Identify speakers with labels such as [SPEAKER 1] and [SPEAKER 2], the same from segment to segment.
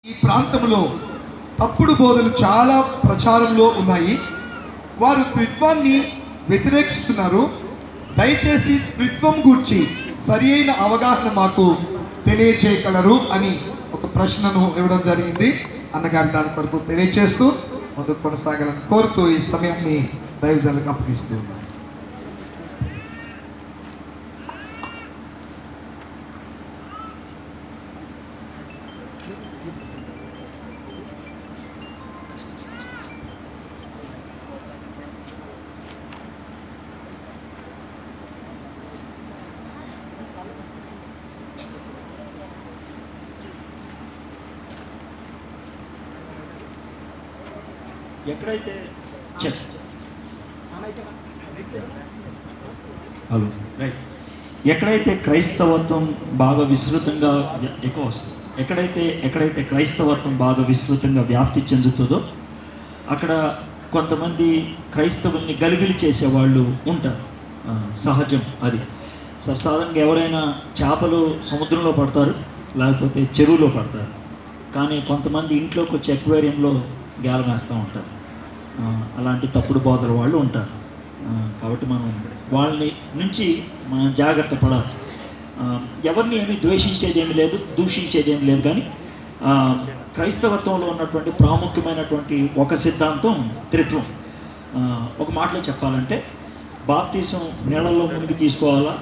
[SPEAKER 1] ఈ ప్రాంతంలో తప్పుడు బోధలు చాలా ప్రచారంలో ఉన్నాయి. వారు త్రిత్వాన్ని వ్యతిరేకిస్తున్నారు. దయచేసి త్రిత్వం గురించి సరి అయిన అవగాహన మాకు తెలియచేయగలరు అని ఒక ప్రశ్నను ఇవ్వడం జరిగింది. అన్నగారు దాని కొరకు తెలియచేస్తూ ముందుకు కొనసాగాలని కోరుతూ ఈ సమయాన్ని దైవజనులకు అప్పగిస్తూ ఉన్నాను.
[SPEAKER 2] ఎక్కడైతే హలో రైట్ ఎక్కడైతే క్రైస్తవత్వం బాగా విస్తృతంగా ఎక్కువ వస్తుంది, ఎక్కడైతే క్రైస్తవత్వం బాగా విస్తృతంగా వ్యాప్తి చెందుతుందో అక్కడ కొంతమంది క్రైస్తవుల్ని గలిబిలి చేసేవాళ్ళు ఉంటారు. సహజం అది. సాధారణంగా ఎవరైనా చేపలు సముద్రంలో పడతారు, లేకపోతే చెరువులో పడతారు. కానీ కొంతమంది ఇంట్లోకి వచ్చి ఎక్వేరియంలో గేలం వేస్తూ ఉంటారు. అలాంటి తప్పుడు బోధల వాళ్ళు ఉంటారు. కాబట్టి మనం వాళ్ళని నుంచి మనం జాగ్రత్త పడాలి. ఎవరిని ఏమీ ద్వేషించేదేమీ లేదు, దూషించేదేమీ లేదు. కానీ క్రైస్తవత్వంలో ఉన్నటువంటి ప్రాముఖ్యమైనటువంటి ఒక సిద్ధాంతం త్రిత్వం. ఒక మాటలో చెప్పాలంటే బాప్తీసం నీళ్ళల్లో మునిగి తీసుకోవాలా,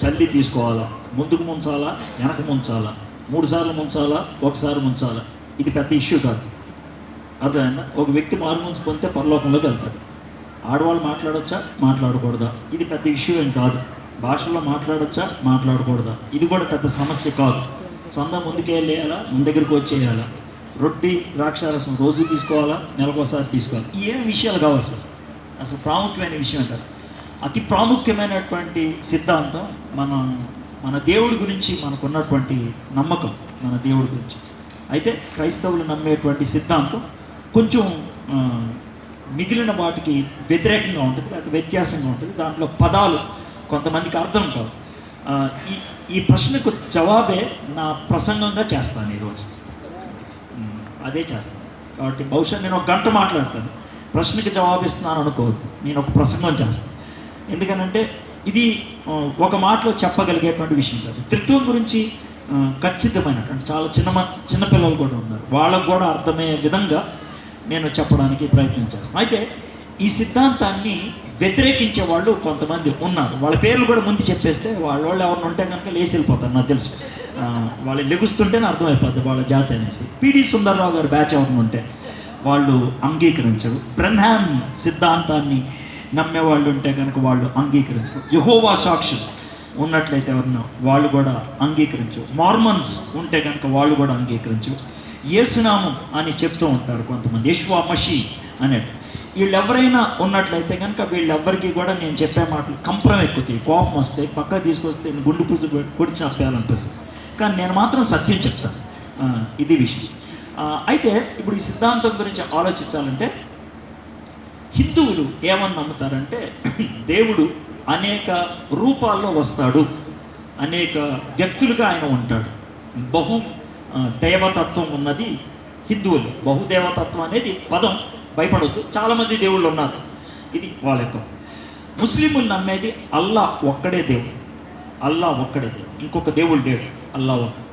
[SPEAKER 2] చల్లి తీసుకోవాలా, ముందుకు ముంచాలా, వెనక ముంచాలా, 3 సార్లు ముంచాలా, ఒకసారి ముంచాలా, ఇది పెద్ద ఇష్యూ కాదు. అర్థమైందా? ఒక వ్యక్తి మారుమూసి పొందితే పరలోకంలోకి వెళ్తాడు. ఆడవాళ్ళు మాట్లాడొచ్చా, మాట్లాడకూడదా, ఇది పెద్ద ఇష్యూ ఏం కాదు. భాషలో మాట్లాడొచ్చా, మాట్లాడకూడదా, ఇది కూడా పెద్ద సమస్య కాదు. సొంత ముందుకే వెళ్ళేయాలా, ముందు దగ్గరికి వచ్చేయాలా, రొట్టి ద్రాక్షారసం రోజు తీసుకోవాలా, నెలకోసారి తీసుకోవాలి, ఏం విషయాలు కావాలి అసలు ప్రాముఖ్యమైన విషయం అంటారు. అతి ప్రాముఖ్యమైనటువంటి సిద్ధాంతం మన దేవుడి గురించి మనకున్నటువంటి నమ్మకం, మన దేవుడి గురించి. అయితే క్రైస్తవులు నమ్మేటువంటి సిద్ధాంతం కొంచెం మిగిలిన వాటికి వ్యతిరేకంగా ఉంటుంది, లేకపోతే వ్యత్యాసంగా ఉంటుంది. దాంట్లో పదాలు కొంతమందికి అర్థం కావు. ఈ ప్రశ్నకు జవాబే నా ప్రసంగంగా చేస్తాను ఈరోజు. అదే చేస్తాను. కాబట్టి బహుశా నేను 1 గంట మాట్లాడతాను, ప్రశ్నకి జవాబిస్తున్నాను అనుకోవద్దు. నేను ఒక ప్రసంగం చేస్తాను. ఎందుకనంటే ఇది ఒక మాటలో చెప్పగలిగేటువంటి విషయం కాదు. త్రిత్వం గురించి ఖచ్చితమైనటువంటి చాలా చిన్నపిల్లలు కూడా ఉన్నారు, వాళ్ళకు కూడా అర్థమయ్యే విధంగా నేను చెప్పడానికి ప్రయత్నం చేస్తాను. అయితే ఈ సిద్ధాంతాన్ని వ్యతిరేకించే వాళ్ళు కొంతమంది ఉన్నారు. వాళ్ళ పేర్లు కూడా ముందు చెప్పేస్తే వాళ్ళు ఎవరిని ఉంటే కనుక లేచి వెళ్ళిపోతారు. నాకు తెలుసు, వాళ్ళు లెగుస్తుంటేనే అర్థమైపోద్ది వాళ్ళ జాతి అనేసి. పిడి సుందర్రావు గారు బ్యాచ్ ఎవరిని ఉంటే వాళ్ళు అంగీకరించరు. బ్రెన్హామ్ సిద్ధాంతాన్ని నమ్మేవాళ్ళు ఉంటే కనుక వాళ్ళు అంగీకరించరు. యెహోవా సాక్షులు ఉన్నట్లయితే ఎవరన్నా వాళ్ళు కూడా అంగీకరించు. మార్మన్స్ ఉంటే కనుక వాళ్ళు కూడా అంగీకరించు. యేసునామం అని చెప్తూ ఉంటారు కొంతమంది, యెషువా మషీ అనేట్టు. వీళ్ళెవరైనా ఉన్నట్లయితే కనుక వీళ్ళెవ్వరికి కూడా నేను చెప్పే మాటలు కంపరం ఎక్కుతాయి, కోపం వస్తాయి, పక్కకు తీసుకొస్తే గుండు పురుగు కొట్టి చంపేయాలనిపిస్తుంది. కానీ నేను మాత్రం సత్యం చెప్తాను. ఇది విషయం. అయితే ఇప్పుడు ఈ సిద్ధాంతం గురించి ఆలోచించాలంటే హిందువులు ఏమని నమ్ముతారంటే దేవుడు అనేక రూపాల్లో వస్తాడు, అనేక వ్యక్తులుగా ఆయన ఉంటాడు. దేవతత్వం ఉన్నది హిందువులు. బహుదేవతత్వం అనేది పదం భయపడొద్దు, చాలామంది దేవుళ్ళు ఉన్నారు, ఇది వాళ్ళ యొక్క. ముస్లింలు నమ్మేది అల్లా ఒక్కడే దేవుడు, ఇంకొక దేవుడు లేడు, అల్లా ఒక్కడు.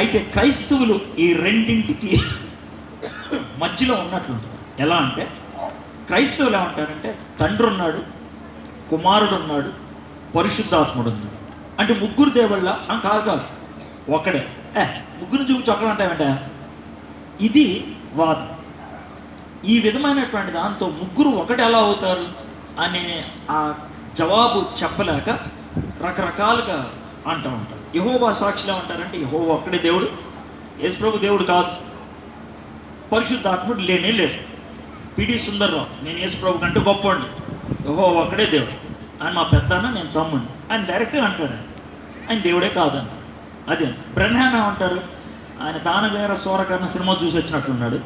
[SPEAKER 2] అయితే క్రైస్తవులు ఈ రెండింటికి మధ్యలో ఉన్నట్లుంటుంది. ఎలా అంటే క్రైస్తవులు ఏమంటారంటే తండ్రి ఉన్నాడు, కుమారుడు ఉన్నాడు, పరిశుద్ధాత్ముడు ఉన్నాడు. అంటే 3 దేవుళ్ళ కాదు, ఒక్కడే. ముగ్గురు చూపించి ఒక్కడంటామంటే ఇది వాదం. ఈ విధమైనటువంటి దాంతో 3 ఒకటి ఎలా అవుతారు అనే ఆ జవాబు చెప్పలేక రకరకాలుగా అంటూ ఉంటారు. యెహోవా సాక్షులు ఏమంటారంటే యెహోవా ఒక్కడే దేవుడు, యేసుప్రభు దేవుడు కాదు, పరిశుద్ధాత్ముడు లేనే లేదు. పిడి సుందర్రావు నేను యేసుప్రభు కంటే గొప్పండి, యెహోవా ఒక్కడే దేవుడు అని మా పెద్దన్న, నేను తమ్ముడిని ఆయన డైరెక్ట్గా అంటాడు. ఆయన దేవుడే కాదన్న. అదే బ్రెన్హామ్ ఏమంటారు, ఆయన దానవేర సూరకర్ణ సినిమా చూసి వచ్చినట్లున్నాడు.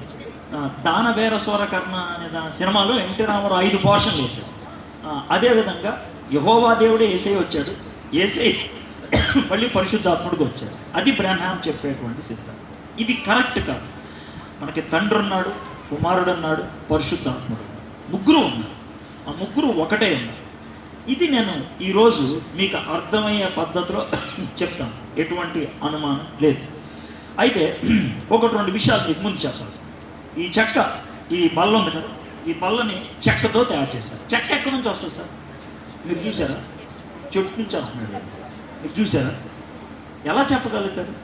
[SPEAKER 2] దానవేర సూరకర్ణ అనే సినిమాలో ఎన్టీ రామారావు 5 పోర్షన్లు వేశారు. అదేవిధంగా యెహోవా దేవుడే యేసయ్య వచ్చాడు, యేసయ్య మళ్ళీ పరిశుద్ధాత్ముడికి వచ్చాడు. అది బ్రెన్హామ్ చెప్పేటువంటి సిద్ధాంతం. ఇది కరెక్ట్ కాదు. మనకి తండ్రి ఉన్నాడు, కుమారుడు ఉన్నాడు, పరిశుద్ధాత్ముడు, ముగ్గురు ఉన్నారు. ఆ ముగ్గురు ఒకటే ఉన్నారు. ఇది నేను ఈరోజు మీకు అర్థమయ్యే పద్ధతిలో చెప్తాను, ఎటువంటి అనుమానం లేదు. అయితే ఒకటి రెండు విషయాలు మీకు ముందు చెప్పాలి. ఈ చెక్క, ఈ బల్ల ఉంది కదా, ఈ బల్లని చెక్కతో తయారు చేస్తారు. చెక్క ఎక్కడి నుంచి వస్తుంది సార్? మీరు చూసారా? చెట్టు నుంచి వస్తున్నాడు. మీరు చూసారా? ఎలా చెప్పగలుగుతారు?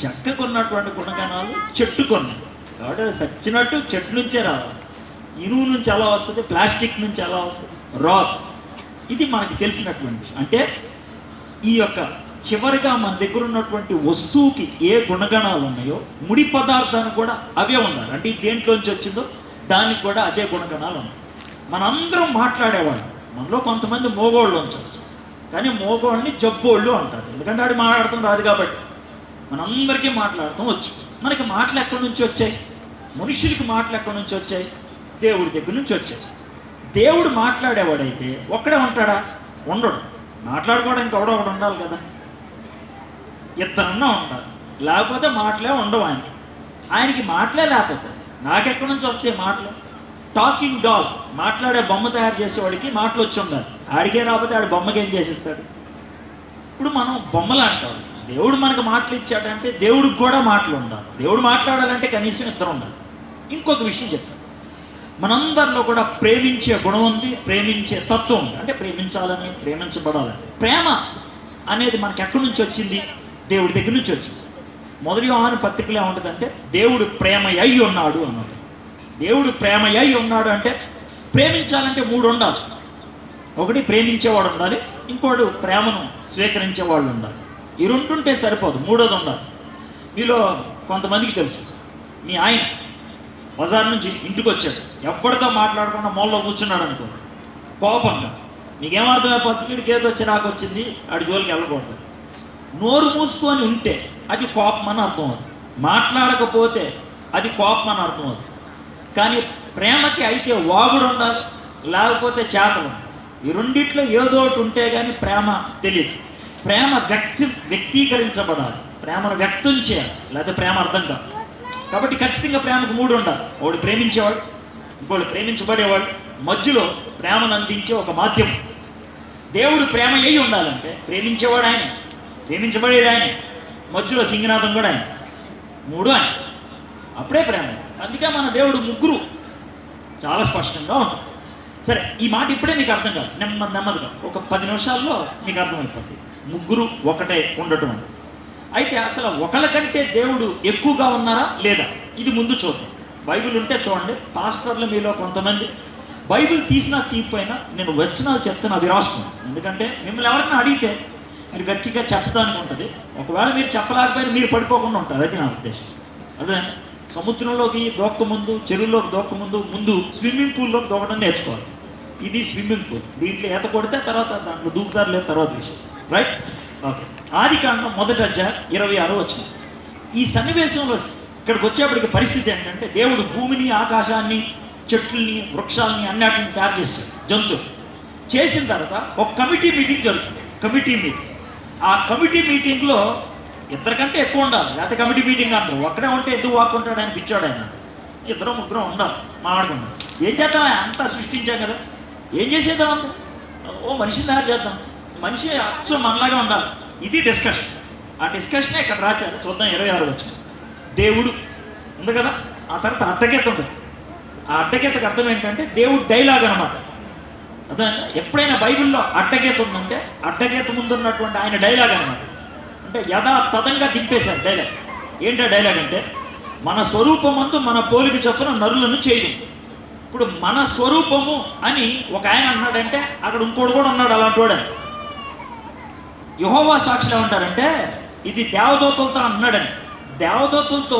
[SPEAKER 2] చెక్కకు ఉన్నటువంటి గుణగణాలు చెట్టుకున్నాయి కాబట్టి అది సచ్చినట్టు చెట్టు నుంచే రావాలి. ఇనుము నుంచి ఎలా వస్తుంది, ప్లాస్టిక్ నుంచి ఎలా వస్తుంది? రాదు. ఇది మనకి తెలిసినటువంటి విషయం. అంటే ఈ యొక్క చివరిగా మన దగ్గర ఉన్నటువంటి వస్తువుకి ఏ గుణగణాలు ఉన్నాయో ముడి పదార్థానికి కూడా అవే ఉండాలి. అంటే దేంట్లోంచి వచ్చిందో దానికి కూడా అదే గుణగణాలు ఉన్నాయి. మనందరం మాట్లాడేవాళ్ళు, మనలో కొంతమంది మోగోళ్ళు ఉంచవచ్చు, కానీ మోగోళ్ళని జబ్బోళ్ళు అంటారు. ఎందుకంటే ఆడు మాట్లాడటం రాదు కాబట్టి. మనందరికీ మాట్లాడటం వచ్చు. మనకి మాటలు ఎక్కడి నుంచి వచ్చాయి? మనుషులకి మాటలు ఎక్కడి నుంచి వచ్చాయి? దేవుడి దగ్గర నుంచి వచ్చాయి. దేవుడు మాట్లాడేవాడైతే ఒక్కడే ఉంటాడా? ఉండడు. మాట్లాడుకోవడానికి ఒకడో ఒకడు ఉండాలి కదా, ఇద్దరన్నా ఉండాలి, లేకపోతే మాటలే ఉండవు ఆయనకి. ఆయనకి మాటలే లేకపోతే నాకెక్కడి నుంచి వస్తాయి మాటలు? టాకింగ్ డాగ్, మాట్లాడే బొమ్మ తయారు చేసేవాడికి మాటలు వచ్చి ఉండాలి. ఆడికే రాకపోతే ఆడి బొమ్మకి ఏం చేసేస్తాడు? ఇప్పుడు మనం బొమ్మలు అంటాం. దేవుడు మనకు మాటలు ఇచ్చాడంటే దేవుడికి కూడా మాటలు ఉండాలి. దేవుడు మాట్లాడాలంటే కనీసం ఇద్దరు ఉండాలి. ఇంకొక విషయం చెప్తాను, మనందరిలో కూడా ప్రేమించే గుణం ఉంది, ప్రేమించే తత్వం ఉంది. అంటే ప్రేమించాలని, ప్రేమించబడాలని. ప్రేమ అనేది మనకి ఎక్కడి నుంచి వచ్చింది? దేవుడి దగ్గర నుంచి వచ్చింది. మొదటి యోహాను పత్రికలో ఏముంటుందంటే దేవుడు ప్రేమయ్యి ఉన్నాడు అన్నాడు. దేవుడు ప్రేమయ్యి ఉన్నాడు అంటే ప్రేమించాలంటే మూడు ఉండాలి. ఒకటి ప్రేమించేవాడు ఉండాలి, ఇంకోటి ప్రేమను స్వీకరించేవాళ్ళు ఉండాలి. ఈ రెండు ఉంటే సరిపోదు, మూడోది ఉండాలి. మీలో కొంతమందికి తెలుసు, మీ ఆయన బజార్ నుంచి ఇంటికి వచ్చాడు, ఎవరితో మాట్లాడకుండా మూలలో కూర్చున్నాడు అనుకో, కోపంగా. నీకేమర్థమైపోతుంది? వీడికి ఏదో చిరాకు వచ్చింది, ఆడి జోలికి వెళ్ళకూడదు. నోరు మూసుకొని ఉంటే అది కోపం అని అర్థం అవుతుంది, మాట్లాడకపోతే అది కోపం అని అర్థం అవుతుంది. కానీ ప్రేమకి అయితే వాగుడు ఉండాలి, లేకపోతే చేతలు. ఈ రెండిట్లో ఏదో ఒకటి ఉంటే కానీ ప్రేమ తెలియదు. ప్రేమ వ్యక్తీకరించబడాలి, ప్రేమను వ్యక్తం చేయాలి, లేకపోతే ప్రేమ అర్థం కాదు. కాబట్టి ఖచ్చితంగా ప్రేమకు మూడు ఉండాలి. ఒకడు ప్రేమించేవాడు, ఇంకోటి ప్రేమించబడేవాడు, మధ్యలో ప్రేమను అందించే ఒక మాధ్యమం. దేవుడు ప్రేమ అయి ఉండాలంటే ప్రేమించేవాడు ఆయన, ప్రేమించబడేది ఆయన, మధ్యలో సింగనాథం కూడా ఆయన, మూడు ఆయన, అప్పుడే ప్రేమ. అందుకే మన దేవుడు ముగ్గురు చాలా స్పష్టంగా ఉంటుంది. సరే, ఈ మాట ఇప్పుడే మీకు అర్థం కాదు, నెమ్మదిగా ఒక 10 నిమిషాల్లో మీకు అర్థమైపోతుంది ముగ్గురు ఒకటే ఉండటం. అయితే అసలు ఒకళ్ళ కంటే దేవుడు ఎక్కువగా ఉన్నారా లేదా, ఇది ముందు చూద్దాం. బైబిల్ ఉంటే చూడండి. పాస్టర్లు మీలో కొంతమంది బైబిల్ తీసినా తీయకపోయినా నేను వచనాలు చెప్తాను, అవి రాసుకున్నాను. ఎందుకంటే మిమ్మల్ని ఎవరైనా అడిగితే మీరు గట్టిగా చెప్పడానికి ఉంటుంది. ఒకవేళ మీరు చెప్పలేకపోయినా మీరు పడిపోకుండా ఉంటారు, అది నా ఉద్దేశం. అదే సముద్రంలోకి దూకముందు, చెరువులోకి దూకముందు ముందు స్విమ్మింగ్ పూల్లోకి దూకడం నేర్చుకోవాలి. ఇది స్విమ్మింగ్ పూల్, దీంట్లో ఈత కొడితే తర్వాత దాంట్లో దూకుతారు లేదు, తర్వాత విషయం. రైట్? ఓకే. ఆదికాండం 1వ అధ్యాయం 26వ వచనం. ఈ సన్నివేశంలో ఇక్కడికి వచ్చేప్పటికి పరిస్థితి ఏంటంటే దేవుడు భూమిని, ఆకాశాన్ని, చెట్లని, వృక్షాలని అన్నిటిని తయారు చేశాడు, జంతువులు చేసిన తర్వాత ఒక కమిటీ మీటింగ్ జరుగుతుంది. Committee meeting. ఆ కమిటీ మీటింగ్లో ఇద్దరికంటే ఎక్కువ ఉండాలి, లేకపోతే కమిటీ మీటింగ్ అంటారు. ఒక్కడే ఉంటే ఎందుకు వాక్కుంటాడు ఆయన, పిచ్చాడు ఆయన. ఇద్దరు ముగ్గురు ఉండాలి, మాట్లాడుకుంటారు. ఏం చేద్దాం, అంతా సృష్టించాం కదా, ఏం చేసేద్దాం, ఓ మనిషిని తయారు చేద్దాం, మనిషి అచ్చం మనలాగా ఉండాలి. ఇది డిస్కషన్. ఆ డిస్కషనే ఇక్కడ రాశారు, చూద్దాం. 26 వచ్చింది. దేవుడు ఉంది కదా, ఆ తర్వాత అడ్డగీత ఉంటుంది. ఆ అడ్డగీతకు అర్థం ఏంటంటే దేవుడు డైలాగ్ అనమాట. అదే ఎప్పుడైనా బైబిల్లో అడ్డగీత ఉందంటే అడ్డగీత ముందు ఉన్నటువంటి ఆయన డైలాగ్ అనమాట. అంటే యథాతథంగా దింపేశారు డైలాగ్. ఏంటో డైలాగ్ అంటే మన స్వరూపమందు మన పోలిక చొప్పున నరులను చేయదు. ఇప్పుడు మన స్వరూపము అని ఒక ఆయన అన్నాడంటే అక్కడ ఇంకోటి కూడా ఉన్నాడు అలాంటి వాడు. యెహోవా సాక్షులు ఏమంటారంటే ఇది దేవదూతలతో అన్నాడని. దేవదూతలతో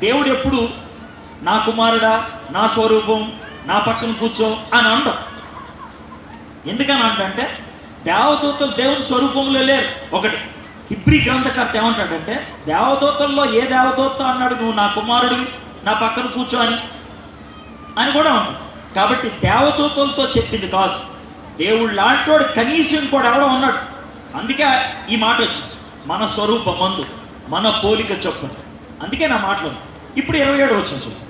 [SPEAKER 2] దేవుడు ఎప్పుడు నా కుమారుడా, నా స్వరూపం, నా పక్కన కూర్చో అని అనడం. ఎందుకని అంటే దేవదూతలు దేవుని స్వరూపంలో లేరు. ఒకటి హిబ్రీ గ్రంథకర్త ఏమంటాడంటే దేవదూతల్లో ఏ దేవదూత అన్నాడు నువ్వు నా కుమారుడివి, నా పక్కన కూర్చో అని కూడా ఉంటుంది. కాబట్టి దేవదూతలతో చెప్పింది కాదు, దేవుడు లాంటోడు కనీసం కూడా ఎవడో ఉన్నాడు. అందుకే ఈ మాట వచ్చింది, మన స్వరూపమందు మన పోలిక చొప్పున. అందుకే నా మాటలు ఇప్పుడు 27 వచనం చూద్దాం.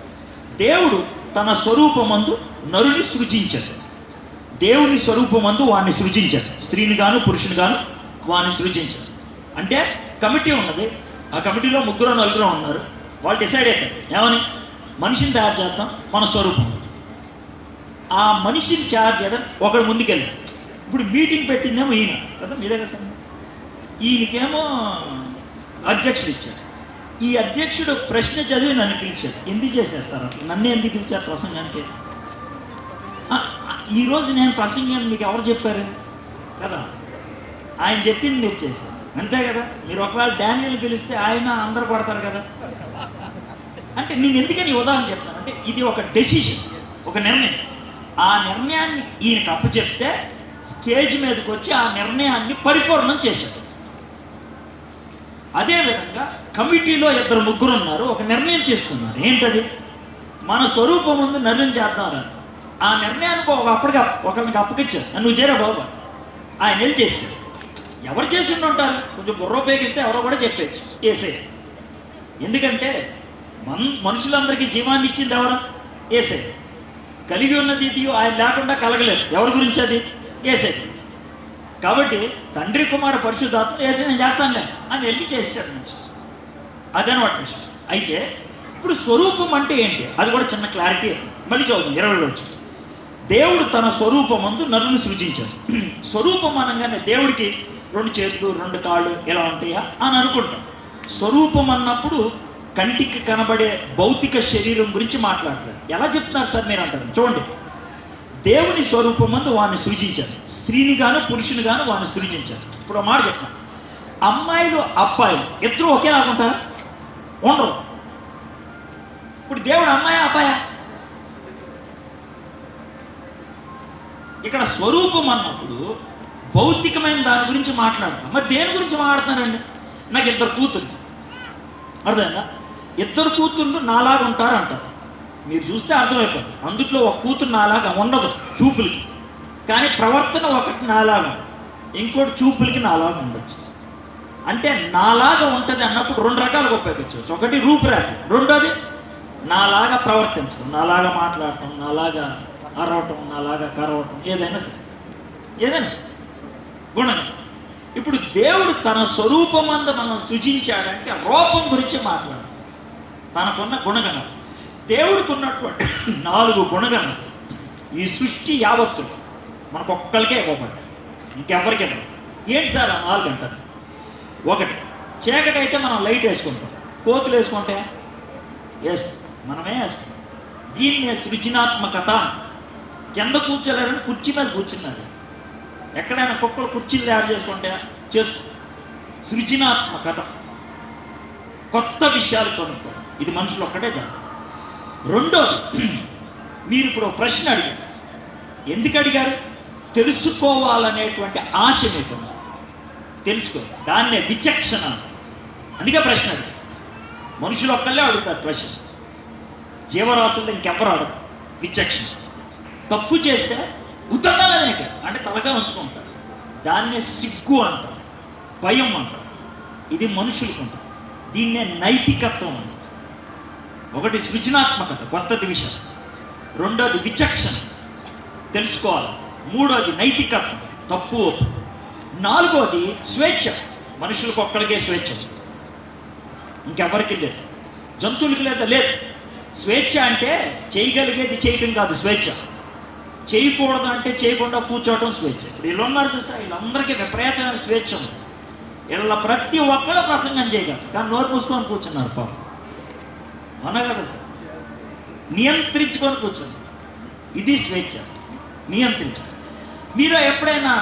[SPEAKER 2] దేవుడు తన స్వరూపమందు నరుని సృజించాడు. దేవుని స్వరూపమందు వాడిని సృజించాడు. స్త్రీని గాను పురుషుని గాను వాడిని సృజించాడు. అంటే కమిటీ ఉన్నది, ఆ కమిటీలో 3-4 ఉన్నారు. వాళ్ళు డిసైడ్ అవుతారు ఏమని, మనిషిని తయారు చేద్దాం మన స్వరూపం. ఆ మనిషిని తయారు చేద్దాం ఒకడు ముందుకెళ్ళాడు. ఇప్పుడు మీటింగ్ పెట్టిందేమో ఈయన కదా, మీరే కదా సార్. ఈయనకేమో అధ్యక్షుడు ఇచ్చాడు. ఈ అధ్యక్షుడు ప్రశ్న చదివి నన్ను పిలిచాడు. ఎందుకు చేసేస్తారు అట్లా, నన్ను ఎందుకు పిలిచారు ప్రసంగానికి? ఈరోజు నేను ప్రసంగాన్ని మీకు ఎవరు చెప్పారు కదా, ఆయన చెప్పింది మీరు చేశారు అంతే కదా. మీరు ఒకవేళ డానియల్ పిలిస్తే ఆయన అందరు కొడతారు కదా. అంటే నేను ఎందుకని ఉదాహరణ చెప్తాను అంటే, ఇది ఒక డెసిషన్, ఒక నిర్ణయం. ఆ నిర్ణయాన్ని ఈయనకి అప్పచెప్తే స్టేజ్ మీదకి వచ్చి ఆ నిర్ణయాన్ని పరిపూర్ణం చేశారు. అదేవిధంగా కమిటీలో 2-3 ఉన్నారు, ఒక నిర్ణయం తీసుకున్నారు. ఏంటది? మన స్వరూపం ముందు నిర్ణయం చేద్దామని. ఆ నిర్ణయానికి ఒకరికి అప్పగించారు, నువ్వు చేరా బాబా. ఆయన వెళ్ళి చేశారు. ఎవరు చేసి ఉంటారు? కొంచెం బుర్ర ఉపయోగిస్తే ఎవరో కూడా చెప్పచ్చు, ఏసే. ఎందుకంటే మనుషులందరికీ జీవాన్ని ఇచ్చింది ఎవరు? ఏసే. కలిగి ఉన్నది ఇది ఆయన లేకుండా కలగలేదు. ఎవరి గురించి అది? ఏసే. కాబట్టి తండ్రి కుమార పరిశుద్ధాత్మ ఏసే నేను చేస్తానులే అని వెళ్ళి చేశాడు మనిషి. అదనమాట విషయం. అయితే ఇప్పుడు స్వరూపం అంటే ఏంటి, అది కూడా చిన్న క్లారిటీ. మళ్ళీ చదువుతాం 20 వచ్చి. దేవుడు తన స్వరూపమందు నరుని సృజించాడు. స్వరూపం అనగానే దేవుడికి 2 చేతులు 2 కాళ్ళు ఇలా ఉంటాయా అని అనుకుంటాం. స్వరూపం అన్నప్పుడు కంటికి కనబడే భౌతిక శరీరం గురించి మాట్లాడతారు. ఎలా చెప్తున్నారు సార్ మీరు అంటారు? చూడండి, దేవుని స్వరూపమందు వాడిని సృజించారు. స్త్రీని గాను పురుషుని గాను వాడిని సృజించారు. ఇప్పుడు మాట చెప్తాను, అమ్మాయిలు అబ్బాయిలు ఇద్దరు ఒకేలాగా ఉంటారా? ఉండరు. ఇప్పుడు దేవుడు అమ్మాయి అబ్బాయా? ఇక్కడ స్వరూపం అన్నప్పుడు భౌతికమైన దాని గురించి మాట్లాడతాం. మరి దేని గురించి మాట్లాడుతున్నారండి? నాకు 2 కూతుర్లు, అర్థమైందా? 2 కూతుర్లు నాలాగా ఉంటారు అంటారు. మీరు చూస్తే అర్థమైపోతుంది. అందుట్లో ఒక కూతురు నాలాగా ఉండదు చూపులకి, కానీ ప్రవర్తన ఒకటి నాలాగా, ఇంకోటి చూపులకి నాలాగా ఉండొచ్చు. అంటే నాలాగా ఉంటుంది అన్నప్పుడు 2 రకాలుగా ఉపయోగించవచ్చు. ఒకటి రూపురేఖ, రెండోది నాలాగా ప్రవర్తించడం, నాలాగా మాట్లాడటం, నాలాగా అరవటం, నాలాగా కరవటం, ఏదైనా సరే, ఏదైనా గుణం. ఇప్పుడు దేవుడు తన స్వరూపమందు మనం సృజించాడంటే రూపం గురించి మాట్లాడు. తనకున్న గుణగణాలు, దేవుడికి ఉన్నటువంటి 4 గుణగణాలు ఈ సృష్టి యావత్తు మనకు ఒక్కరికే ఇవ్వబడ్డాయి, ఇంకెవరికి ఇవ్వదు. ఏంటి సార్ ఆ 4 గంటలు? ఒకటి, చీకటి అయితే మనం లైట్ వేసుకుంటాం, కోతులు వేసుకుంటే మనమే వేసుకుంటాం. దీన్నే సృజనాత్మకత. కింద కూర్చోలేరని కుర్చీ మీద కూర్చున్నారు. ఎక్కడైనా కుక్కలు కుర్చీలు తయారు చేసుకుంటే చేసుకో. సృజనాత్మకత, కొత్త విషయాలు కొనుక్కో. ఇది మనుషులు ఒక్కటే చేస్తారు. రెండోది, మీరు ఇప్పుడు ప్రశ్న అడిగారు. ఎందుకు అడిగారు? తెలుసుకోవాలనేటువంటి ఆశ మీకు తెలుసుకో, దాన్నే విచక్షణ. అందుకే ప్రశ్న అడిగారు. మనుషులు ఒక్కళ్ళే అడుగుతారు ప్రశ్న, జీవరాశుల్లో ఇంకెవ్వరు అడగరు. విచక్షణ. తప్పు చేస్తే ఉత్తగానే అంటే తలగా ఉంచుకుంటారు. దాన్నే సిగ్గు అంటారు, భయం అంటారు. ఇది మనుషులకు ఉంటుంది. దీన్నే నైతికత్వం అంటారు. ఒకటి సృజనాత్మకత, కొత్తది విషయం. రెండోది విచక్షణ, తెలుసుకోవాలి. మూడోది నైతికత్వం, తప్పు ఒప్పు. నాలుగోది స్వేచ్ఛ. మనుషులకు ఒక్కడికే స్వేచ్ఛ, ఇంకెవరికి లేదు. జంతువులకి లేదా లేదు. స్వేచ్ఛ అంటే చేయగలిగేది చేయటం కాదు స్వేచ్ఛ. చేయకూడదు అంటే చేయకుండా కూర్చోవటం స్వేచ్ఛ. ఇప్పుడు వీళ్ళు ఉన్నారు చూసా, వీళ్ళందరికీ విపరీతమైన స్వేచ్ఛ ఉంది. వీళ్ళ ప్రతి ఒక్కరు ప్రసంగం చేయగలరు, కానీ నోరు మూసుకొని కూర్చున్నారు పాపం. అవునా కదా సార్? నియంత్రించుకొని కూర్చున్నారు. ఇది స్వేచ్ఛ, నియంత్రించు. మీరు ఎప్పుడైనా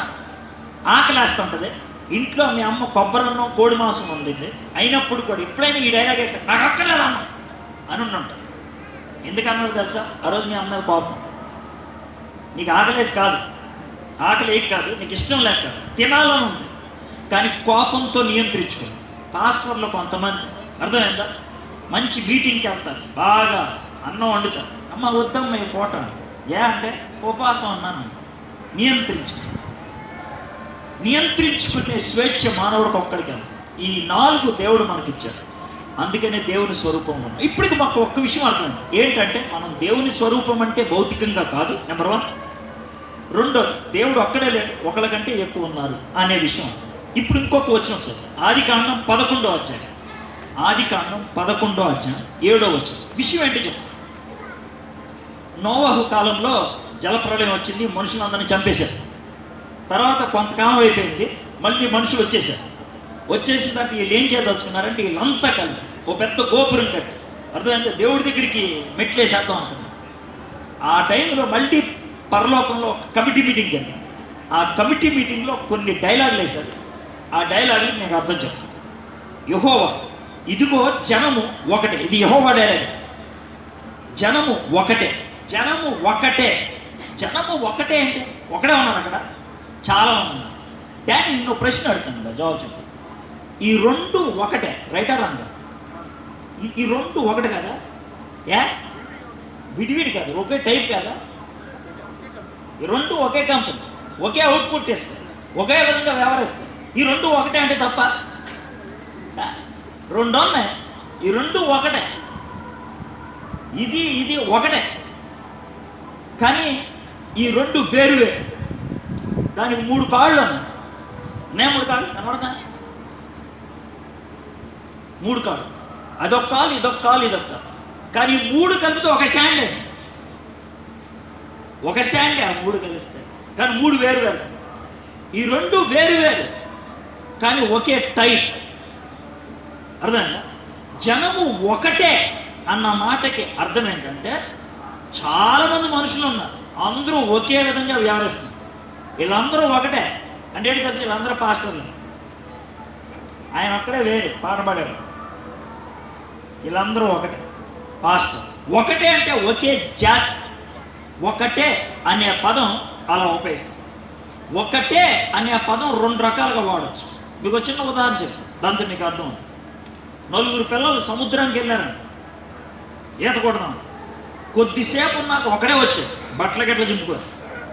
[SPEAKER 2] ఆకలేస్తుంటుంది, ఇంట్లో మీ అమ్మ కొబ్బరన్నం కోడి మాంసం వండింది, అయినప్పుడు కూడా ఎప్పుడైనా ఈ డైలాగ్ వేస్తారు, నాకు అక్కర్లేదమ్మా అని ఉంటారు. ఎందుకన్నారు తెలుసా? ఆ రోజు మీ అమ్మాయి పాపం, నీకు ఆకలేసి కాదు, ఆకలి ఏం కాదు, నీకు ఇష్టం లేక కాదు, తినాలని ఉంది, కానీ కోపంతో నియంత్రించుకోండి. పాస్టర్లు కొంతమంది అర్థమైందా, మంచి మీటింగ్కి వెళ్తారు, బాగా అన్నం వండుతారు, అమ్మ వద్దమ్మ ఈ పూట అంటే ఉపవాసం అన్నాను. నియంత్రించుకునే స్వేచ్ఛ మానవుడికి ఒక్కడికి వెళ్తారు. ఈ 4 దేవుడు మనకిచ్చారు. అందుకనే దేవుని స్వరూపం ఉన్నాం. ఇప్పటికి మాకు ఒక్క విషయం అర్థమైంది ఏంటంటే, మనం దేవుని స్వరూపం అంటే భౌతికంగా కాదు, నెంబర్ 1. రెండోది, దేవుడు ఒక్కడే లేడు, ఒకళ్ళకంటే ఎక్కువ ఉన్నారు అనే విషయం. ఇప్పుడు ఇంకొక వచనం చూద్దాం. ఆదికాండం 11వ అధ్యాయం. ఆదికాండం 11వ అధ్యాయం 7వ వచనం. విషయం ఏంటి చెప్పు. నోవహు కాలంలో జలప్రళయం వచ్చింది, మనుషులందరినీ చంపేశారు. తర్వాత కొంతకాలం అయిపోయింది, మళ్ళీ మనుషులు వచ్చేసారు. వచ్చేసిన తర్వాత వీళ్ళు ఏం చేయదలుచుకున్నారంటే, వీళ్ళంతా కలిసి ఓ పెద్ద గోపురం కట్టి, అర్థమైంది, దేవుడి దగ్గరికి మెట్లేసేద్దాం అనుకున్నారు. ఆ టైంలో మళ్ళీ పరలోకంలో ఒక కమిటీ మీటింగ్ జరిగింది. ఆ కమిటీ మీటింగ్లో కొన్ని డైలాగులు వేశారు. ఆ డైలాగులు మీకు అర్థం చెప్తాను. యెహోవా, ఇదిగో జనము ఒకటే. ఇది యెహోవా డైలాగ్. జనము ఒకటే, జనము ఒకటే. జనము ఒకటే అంటే ఒకడే ఉన్నారు అక్కడ, చాలా మంది ఉన్నారు. దాన్ని నిన్ను ప్రశ్న అడుగుతాను, జవాబు చెప్తాను. ఈ రెండు ఒకటే, రైటా రాంగా? ఈ రెండు ఒకటి కదా? విడివిడి కాదు, ఒకే టైప్ కదా? ఈ రెండు ఒకే కంపెనీ, ఒకే అవుట్పుట్ ఇస్తుంది, ఒకే విధంగా వ్యవహరిస్తుంది. ఈ రెండు ఒకటే అంటే తప్ప? రెండు ఉన్నాయి, ఈ రెండు ఒకటే. ఇది ఒకటే, కానీ ఈ రెండు వేరు వేరు. దానికి 3 కాళ్ళు ఉన్నాయి. 3 కాళ్ళు కనబడతా? 3 కాళ్ళు, అదొక కాలు, ఇదొక కాలు, ఇదొక కాలు. కానీ 3 కలిపితే ఒక స్టాండ్ లేదు. ఒక స్టాండ్ ఆ 3 కలిస్తే, కానీ 3 వేరు వేరు. ఈ రెండు వేరు వేరు కానీ ఒకే టైప్. అర్థమైందా? జనము ఒకటే అన్న మాటకి అర్థం ఏంటంటే, చాలామంది మనుషులు ఉన్నారు, అందరూ ఒకే విధంగా వ్యవహరిస్తారు. వీళ్ళందరూ ఒకటే అంటే ఏంటి తెలుసు? వీళ్ళందరూ పాస్టర్లు, ఆయన ఒక్కడే వేరు పాట పాడారు. వీళ్ళందరూ ఒకటే పాస్టర్. ఒకటే అంటే ఒకే జాతి. ఒకటే అనే పదం అలా ఉపయోగిస్తుంది. ఒకటే అనే పదం 2 రకాలుగా వాడచ్చు. మీకు చిన్న ఉదాహరణ చెప్తాను, దాంతో మీకు అర్థం. 4 పిల్లలు సముద్రానికి వెళ్ళారు ఈత కొడదాం. కొద్దిసేపు నాకు ఒకడే వచ్చాడు, బట్టల గట్ల చింపుకొని.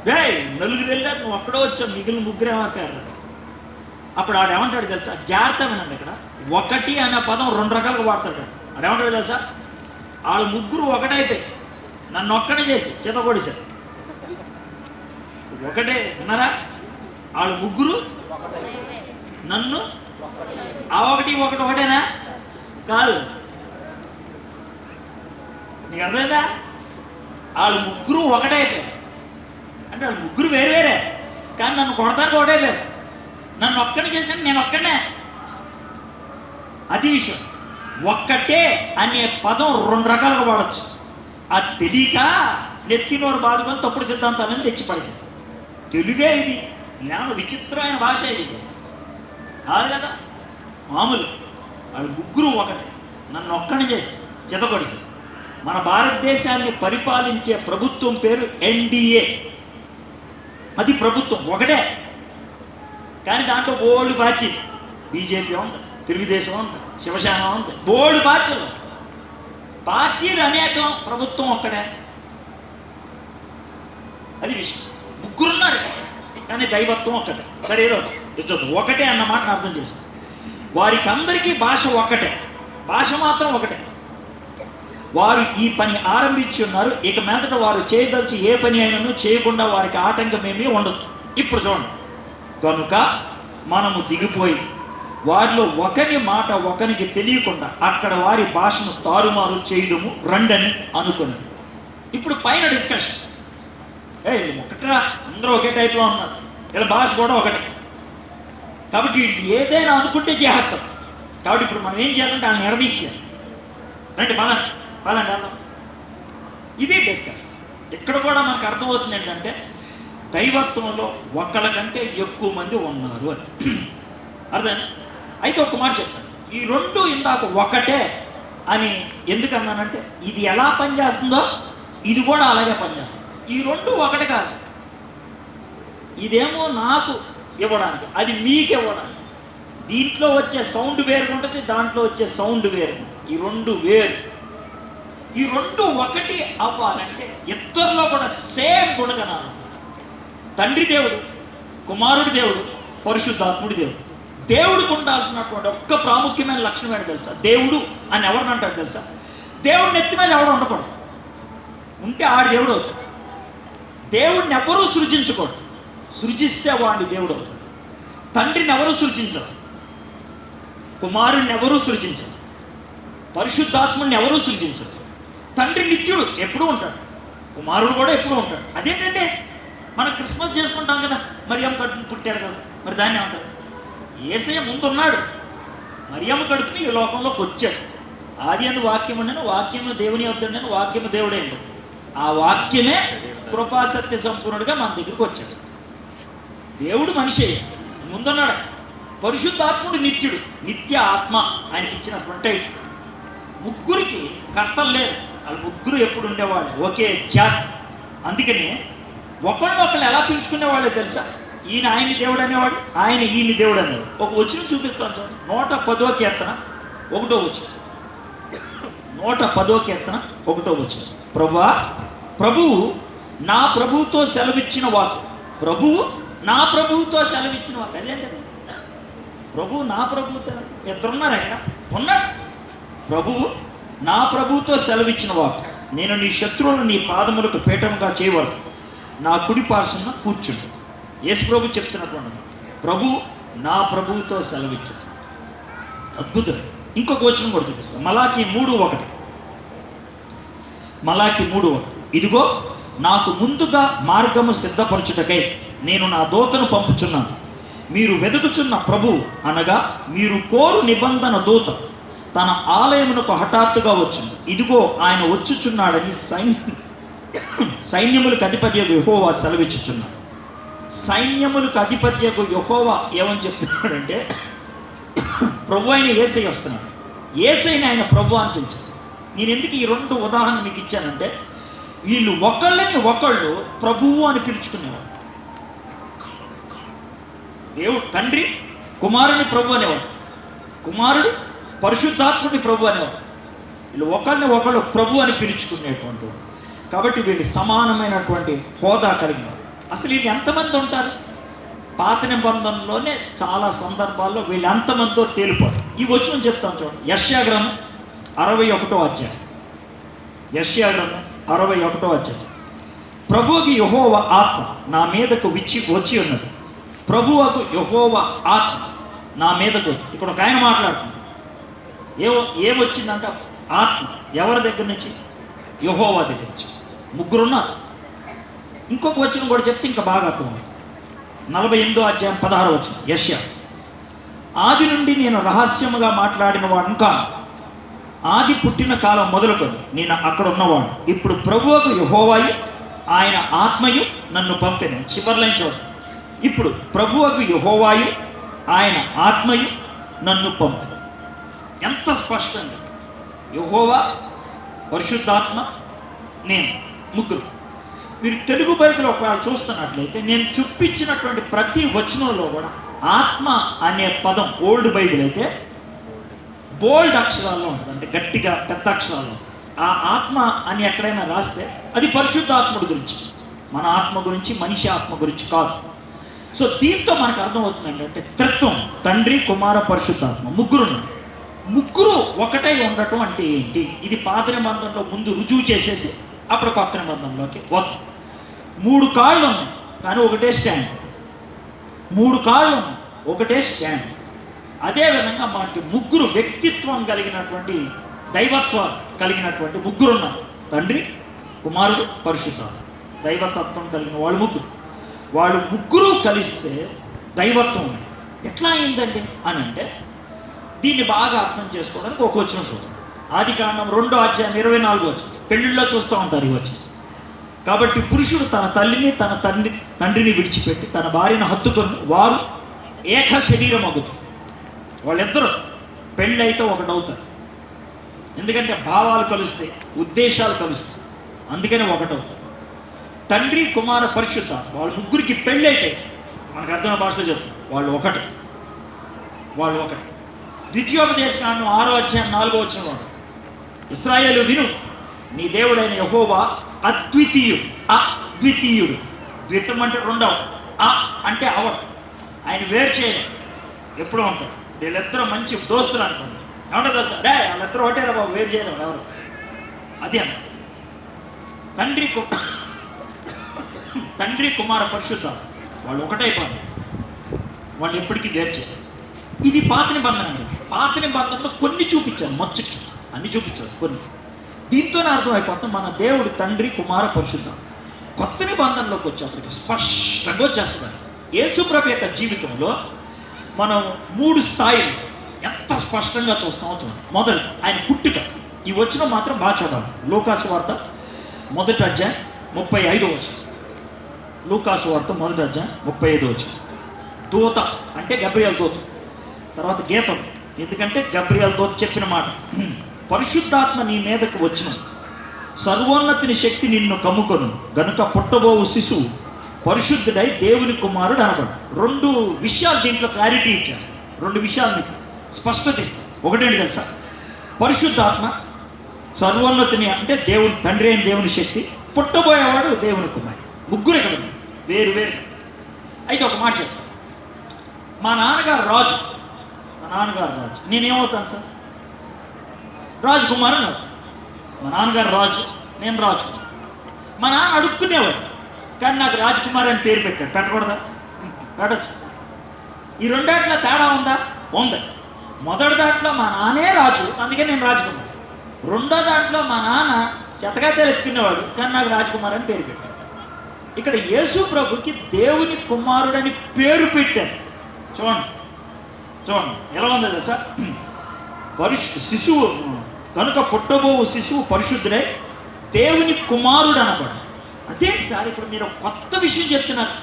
[SPEAKER 2] 4 వెళ్ళారు, నువ్వు ఒక్కడే వచ్చావు, మిగిలిన 3 ఏమంటారు? అప్పుడు ఆడేమంటాడు తెలుసా? జాగ్రత్త వినండి, ఇక్కడ ఒకటి అనే పదం 2 రకాలుగా వాడతాడు. ఆడేమంటాడు తెలుసా? వాళ్ళు 3 ఒకటైతే నన్ను ఒక్కడే చేసి చితకొడిశారు. ఒకటే, విన్నారా? వాళ్ళు 3 నన్ను, ఆ ఒకటి ఒకటేనా? కాదు. నీకు అర్థమైందా? వాళ్ళు 3 ఒకటైపోయారు అంటే వాళ్ళు 3 వేరు వేరే, కానీ నన్ను కొడతానికి ఒకటైపోయారు. నన్ను ఒక్కడిని చేశాను, నేను ఒక్కడే. అది విషయం. ఒక్కటే అనే పదం 2 రకాలుగా వాడచ్చు. అది తెలియక నెత్తినోరు బాదుకొని తప్పుడు సిద్ధాంతాలను తెచ్చి పడేసింది. తెలుగే ఇది, నేను విచిత్రమైన భాష ఇది కాదు కదా, మామూలు. వాళ్ళు 3 ఒకటే, నన్ను ఒక్కడిని చేసి చితకొడిసేసి. మన భారతదేశాన్ని పరిపాలించే ప్రభుత్వం పేరు ఎన్డీఏ. అది ప్రభుత్వం ఒకటే, కానీ దాంట్లో బోల్డ్ పార్టీ, బీజేపీ ఉంది, తెలుగుదేశం ఉంది, శివసేన ఉంది, బోల్డ్ పార్టీలు. పార్టీలు అనేకం, ప్రభుత్వం ఒక్కడే. అది విషయం. 3 ఉన్నారు కానీ దైవత్వం ఒక్కటే. సరే, ఏదో ఒకటే అన్న మాటను అర్థం చేసి, వారికి అందరికీ భాష ఒక్కటే, భాష మాత్రం ఒకటే. వారు ఈ పని ఆరంభించి ఉన్నారు. ఇక మీదట వారు చేయదలిచి ఏ పని అయినను చేయకుండా వారికి ఆటంకమేమీ ఉండదు. ఇప్పుడు చూడండి, కనుక మనము దిగిపోయి వారిలో ఒకరి మాట ఒకరికి తెలియకుండా అక్కడ వారి భాషను తారుమారు చేయడము రండని అనుకుని. ఇప్పుడు పైన డిస్కషన్, ఒకటరా, అందరూ ఒకే టైప్లో ఉన్నారు, వీళ్ళ భాష కూడా ఒకటే, కాబట్టి ఏదైనా అనుకుంటే చేస్తారు. కాబట్టి ఇప్పుడు మనం ఏం చేయాలంటే వాళ్ళని ఎడదీసేయాలి. రండి పదండి పదండి అర్థం. ఇదే డిస్కషన్. ఇక్కడ కూడా మనకు అర్థమవుతుంది ఏంటంటే, దైవత్వంలో ఒకళ్ళకంటే ఎక్కువ మంది ఉన్నారు అని అర్థం. అయితే ఒక మాట చెప్తాను, ఈ 2 ఇందాక ఒకటే అని ఎందుకన్నానంటే, ఇది ఎలా పనిచేస్తుందో ఇది కూడా అలాగే పనిచేస్తుంది. ఈ 2 ఒకటి కాదు. ఇదేమో నాకు ఇవ్వడానికి, అది మీకు ఇవ్వడానికి. దీంట్లో వచ్చే సౌండ్ వేరుకుంటుంది, దాంట్లో వచ్చే సౌండ్ వేరుకుంటుంది. ఈ 2 వేరు. ఈ 2 ఒకటి అవ్వాలంటే ఇద్దరిలో కూడా సేమ్ గుణగణాలు. తండ్రి దేవుడు, కుమారుడి దేవుడు, పరిశుద్ధాత్ముడి దేవుడు. దేవుడికి ఉండాల్సినటువంటి ఒక్క ప్రాముఖ్యమైన లక్షణం ఏంటో తెలుసా? దేవుడు అని ఎవరిని అంటారు తెలుసా? దేవుడిని ఎత్తి మీద ఎవరు ఉండకూడదు. ఉంటే ఆడి దేవుడు అవుతాడు. దేవుడిని ఎవరూ సృజించకూడదు. సృజిస్తే వాడిని దేవుడు అవుతాడు. తండ్రిని ఎవరూ సృజించరు, కుమారుని ఎవరూ సృజించరు, పరిశుద్ధాత్ముని ఎవరూ సృజించరు. తండ్రి నిత్యుడు, ఎప్పుడూ ఉంటాడు. కుమారుడు కూడా ఎప్పుడూ ఉంటాడు. అదేంటంటే మనం క్రిస్మస్ చేసుకుంటాం కదా, మరియమ్మ కడుపుని పుట్టాడు కదా, మరి దాన్ని ఏమంటారు? యేసయ్య ముందున్నాడు, మరియమ్మ కడుపుని ఈ లోకంలోకి వచ్చాడు. ఆది అందు వాక్యం ఉండను, వాక్యము దేవుని వద్ద ఉండను, వాక్యము దేవుడే ఉండదు. ఆ వాక్యమే కృపాసత్య సంపూర్ణుడిగా మన దగ్గరికి వచ్చాడు. దేవుడు మనిషి ముందున్నాడు. పరిశుద్ధాత్ముడు నిత్యుడు, నిత్య ఆత్మ ఆయనకి ఇచ్చినటువంటి. ముగ్గురికి కర్తలు లేదు, వాళ్ళు ముగ్గురు ఎప్పుడు ఉండేవాళ్ళు, ఒకే జాతి. అందుకని ఒకళ్ళొకళ్ళు ఎలా పిలుచుకునేవాళ్ళే తెలుసా? ఈయన ఆయన్ని దేవుడు అనేవాడు, ఆయన ఈయన దేవుడు అనేవాడు. ఒక వచనం చూపిస్తాను చూడండి. 110వ కీర్తన 1వ వచనం. 110వ కీర్తన 1వ వచనం. ప్రభువు నా ప్రభువుతో సెలవిచ్చిన వాకు. ప్రభువు నా ప్రభువుతో సెలవిచ్చిన వాకు. అదేంటది? ప్రభువు నా ప్రభువుతో ఇద్దరున్నారు ఆయన ఉన్నాడు. ప్రభువు నా ప్రభువుతో సెలవిచ్చిన వాకు, నేను నీ శత్రువులను నీ పాదములకు పీఠముగా చేయవాడు, నా కుడి పార్శ్వన కూర్చుండు. యేసు ప్రభు చెప్తున్నటువంటి ప్రభువు నా ప్రభువుతో సెలవిచ్చాడు. అద్భుతం. ఇంకొక వచనం కూడా చూపిస్తాను. మలాకి 3:1. మలాకి 3:1. ఇదిగో నాకు ముందుగా మార్గము సిద్ధపరచుటకై నేను నా దూతను పంపుచున్నాను. మీరు వెతుకుచున్న ప్రభువు అనగా మీరు కోరు నిబంధన దూత తన ఆలయమునకు హఠాత్తుగా వచ్చింది. ఇదిగో ఆయన వచ్చుచున్నాడని సైన్యములకు అధిపత్యకు యెహోవా సెలవిచ్చుచున్నాడు. సైన్యములకు అధిపత్యకు యెహోవా ఏమని చెప్తున్నాడంటే, ప్రభు అయిన యేసయ్య వస్తున్నాడు. యేసయ్యని ఆయన ప్రభు అని పిలిచాడు. నేను ఎందుకు ఈ 2 ఉదాహరణ మీకు ఇచ్చానంటే, వీళ్ళు ఒకళ్ళని ఒకళ్ళు ప్రభువు అని పిలుచుకునేవాడు. దేవుడు తండ్రి కుమారుని ప్రభు అనేవాడు, కుమారుడు పరిశుద్ధాత్ముడిని ప్రభు అనేవాడు. వీళ్ళు ఒకళ్ళని ఒకళ్ళు ప్రభు అని పిలుచుకునేటువంటి. కాబట్టి వీళ్ళు సమానమైనటువంటి హోదా కలిగిన. అసలు వీళ్ళు ఎంతమంది ఉంటారు? పాత నిబంధనలోనే చాలా సందర్భాల్లో వీళ్ళు ఎంతమందితో తేలిపోరు. ఈ వచనం చెప్తాను చూడండి. యెషయా గ్రంథం 61వ అధ్యాయం. యెషయా గ్రంథం 61వ అధ్యాయం. ప్రభువుకి యెహోవా ఆత్మ నా మీదకు వచ్చి ఉన్నది. ప్రభువుకు యెహోవా ఆత్మ నా మీదకు వచ్చి. ఇక్కడ ఒక ఆయన మాట్లాడుతున్నాడు. ఏమొచ్చిందంట? ఆత్మ. ఎవరి దగ్గర నుంచి? యెహోవా దగ్గర నుంచి. ముగ్గురున్నారు. ఇంకొక వచనం కూడా చెప్తే ఇంకా బాగా అర్థమవుతుంది. 48వ అధ్యాయం 16వ వచనం. యెషయా, ఆది నుండి నేను రహస్యముగా మాట్లాడిన వాడును కాను, ఆది పుట్టిన కాలం మొదలుకొని నేను అక్కడ ఉన్నవాడు. ఇప్పుడు ప్రభువుకు యెహోవాయు ఆయన ఆత్మయు నన్ను పంపెను. చివర్లైన చూడండి. ఇప్పుడు ప్రభువుకు యెహోవాయు ఆయన ఆత్మయు నన్ను పంపెను. ఎంత స్పష్టంగా! యెహోవా, పరిశుద్ధాత్మ, నేను, ముగ్గురు. మీరు తెలుగు బైబిల్ ఒకవేళ చూస్తున్నట్లయితే నేను చూపించినటువంటి ప్రతి వచనంలో కూడా ఆత్మ అనే పదం ఓల్డ్ బైబిల్ అయితే బోల్డ్ అక్షరాల్లో ఉంటుంది, అంటే గట్టిగా పెద్ద అక్షరాల్లో. ఆ ఆత్మ అని ఎక్కడైనా రాస్తే అది పరిశుద్ధాత్ముడి గురించి, మన ఆత్మ గురించి, మనిషి ఆత్మ గురించి కాదు. సో దీంతో మనకు అర్థమవుతుంది ఏంటంటే త్రిత్వం, తండ్రి కుమార పరిశుద్ధాత్మ, ముగ్గురు ఒకటై ఉండటం అంటే ఏంటి? ఇది పాత నిబంధనలో ముందు రుజువు చేసేసి అప్పుడు కొత్త నిబంధనలోకి వద్దు. 3 కాళ్ళు ఉన్నాయి కానీ ఒకటే స్టాండ్. 3 కాళ్ళు ఉన్నాయి, ఒకటే స్టాండ్. అదేవిధంగా మనకి ముగ్గురు వ్యక్తిత్వం కలిగినటువంటి, దైవత్వం కలిగినటువంటి ముగ్గురు ఉన్నారు. తండ్రి, కుమారుడు, పరిశుద్ధాత్మ. దైవతత్వం కలిగిన వాళ్ళు ముగ్గురు కలిస్తే దైవత్వం. ఎట్లా అయిందండి అని అంటే దీన్ని బాగా అర్థం చేసుకోవడానికి ఒక వచనం చూద్దాం. ఆదికాండం 2వ అధ్యాయం 24వ వచనం. పెళ్ళిళ్ళలో చూస్తూ ఉంటారు ఈ వచనం. కాబట్టి పురుషుడు తన తల్లిని తన తండ్రిని విడిచిపెట్టి తన భార్యను హత్తుకొని వారు ఏక శరీరం అగుతారు. వాళ్ళిద్దరూ పెళ్ళైతే ఒకటవుతారు. ఎందుకంటే భావాలు కలుస్తాయి, ఉద్దేశాలు కలుస్తాయి, అందుకని ఒకటవుతారు. తండ్రి కుమార పరిశుద్ధ వాళ్ళ ముగ్గురికి పెళ్ళైతే మనకు అర్థమైన భాషలో చెప్తారు వాళ్ళు ఒకటి. ద్వితీయోపదేశకాండం 6వ అధ్యాయం 4వ వచనం. ఇశ్రాయేలు విను, నీ దేవుడైన యెహోవా అద్వితీయుడు. ద్వితం అంటే రెండవ, అంటే అవడు. ఆయన వేరు చేయలేదు. ఎప్పుడూ ఉంటాడు. వీళ్ళిద్దరూ మంచి దోస్తులు అనుకోండి, ఏమంటారు సార్, రే వాళ్ళిద్దరూ ఒకటేరా బాబు, వేరు చేయడం ఎవరు, అది అన్న తండ్రి కుమార పరిశుద్ధ వాళ్ళు ఒకటైపోయి వాళ్ళు ఎప్పటికీ వేరు చేయరు. ఇది పాత నిబంధన అండి. పాత నిబంధనలో కొన్ని చూపించాను, మొచ్చకి అన్ని చూపించారు కొన్ని. దీంతోనే అర్థమైపోతాం మన దేవుడు తండ్రి కుమార పరిశుద్ధ. కొత్త నిబంధనలోకి వచ్చేప్పటికి స్పష్టంగా వచ్చేస్తారు. యేసుప్రభు యొక్క జీవితంలో మనం 3 స్థాయిలు ఎంత స్పష్టంగా చూస్తామో చూడండి. మొదటి ఆయన పుట్టుక, ఈ వచ్చిన మాత్రం బాగా చూడాలి. లూకాసు వార్త 1వ అధ్యాయం 35వ వచనం. లూకాసు వార్త 1వ అధ్యాయం 35వ వచనం. దూత అంటే గబ్రియల్ దూత, తర్వాత గీత, ఎందుకంటే గబ్రియల్ దూత చెప్పిన మాట, పరిశుద్ధాత్మ నీ మీదకు వచ్చిన, సర్వోన్నతిని శక్తి నిన్ను కమ్ముకొను, గనుక పుట్టబోవు శిశువు పరిశుద్ధుడై దేవుని కుమారుడు అనబడు. 2 విషయాలు దీంట్లో క్లారిటీ ఇచ్చేస్తాను, 2 విషయాలు మీకు స్పష్టత ఇస్తాను. ఒకటేంటి తెలుసా, పరిశుద్ధాత్మ, సర్వోన్నతిని అంటే దేవుని తండ్రి అయిన దేవుని శక్తి, పుట్టబోయేవాడు దేవుని కుమారుడు. ముగ్గురు ఇక్కడ వేరు వేరు. అయితే ఒక మాట చెప్తాను, మా నాన్నగారు రాజు, నేనేమవుతాను సార్, రాజకుమారుని అవుతాను. మా నాన్నగారు రాజు, నేను రాజు. మా నాన్న అడుక్కునేవాడు, కానీ నాకు రాజకుమార్ అని పేరు పెట్టాడు. పెట్టకూడదా? పెట్టచ్చు. ఈ రెండాట్లో తేడా ఉందా? ఉంది. మొదటి దాంట్లో మా నాన్నే రాజు, అందుకే నేను రాజకుమార్. రెండో దాంట్లో మా నాన్న చెత్తగాతేలు ఎత్తుకునేవాడు, కానీ నాకు రాజకుమార్ అని పేరు పెట్టాడు. ఇక్కడ యేసు ప్రభుకి దేవుని కుమారుడని పేరు పెట్టాను. చూడండి ఎలా ఉంది తెలుసా, శిశువు కనుక పుట్టబోవు శిశువు పరిశుద్ధుడై దేవుని కుమారుడు అనబడు. అదే సార్, ఇప్పుడు మీరు కొత్త విషయం చెప్తున్నారు.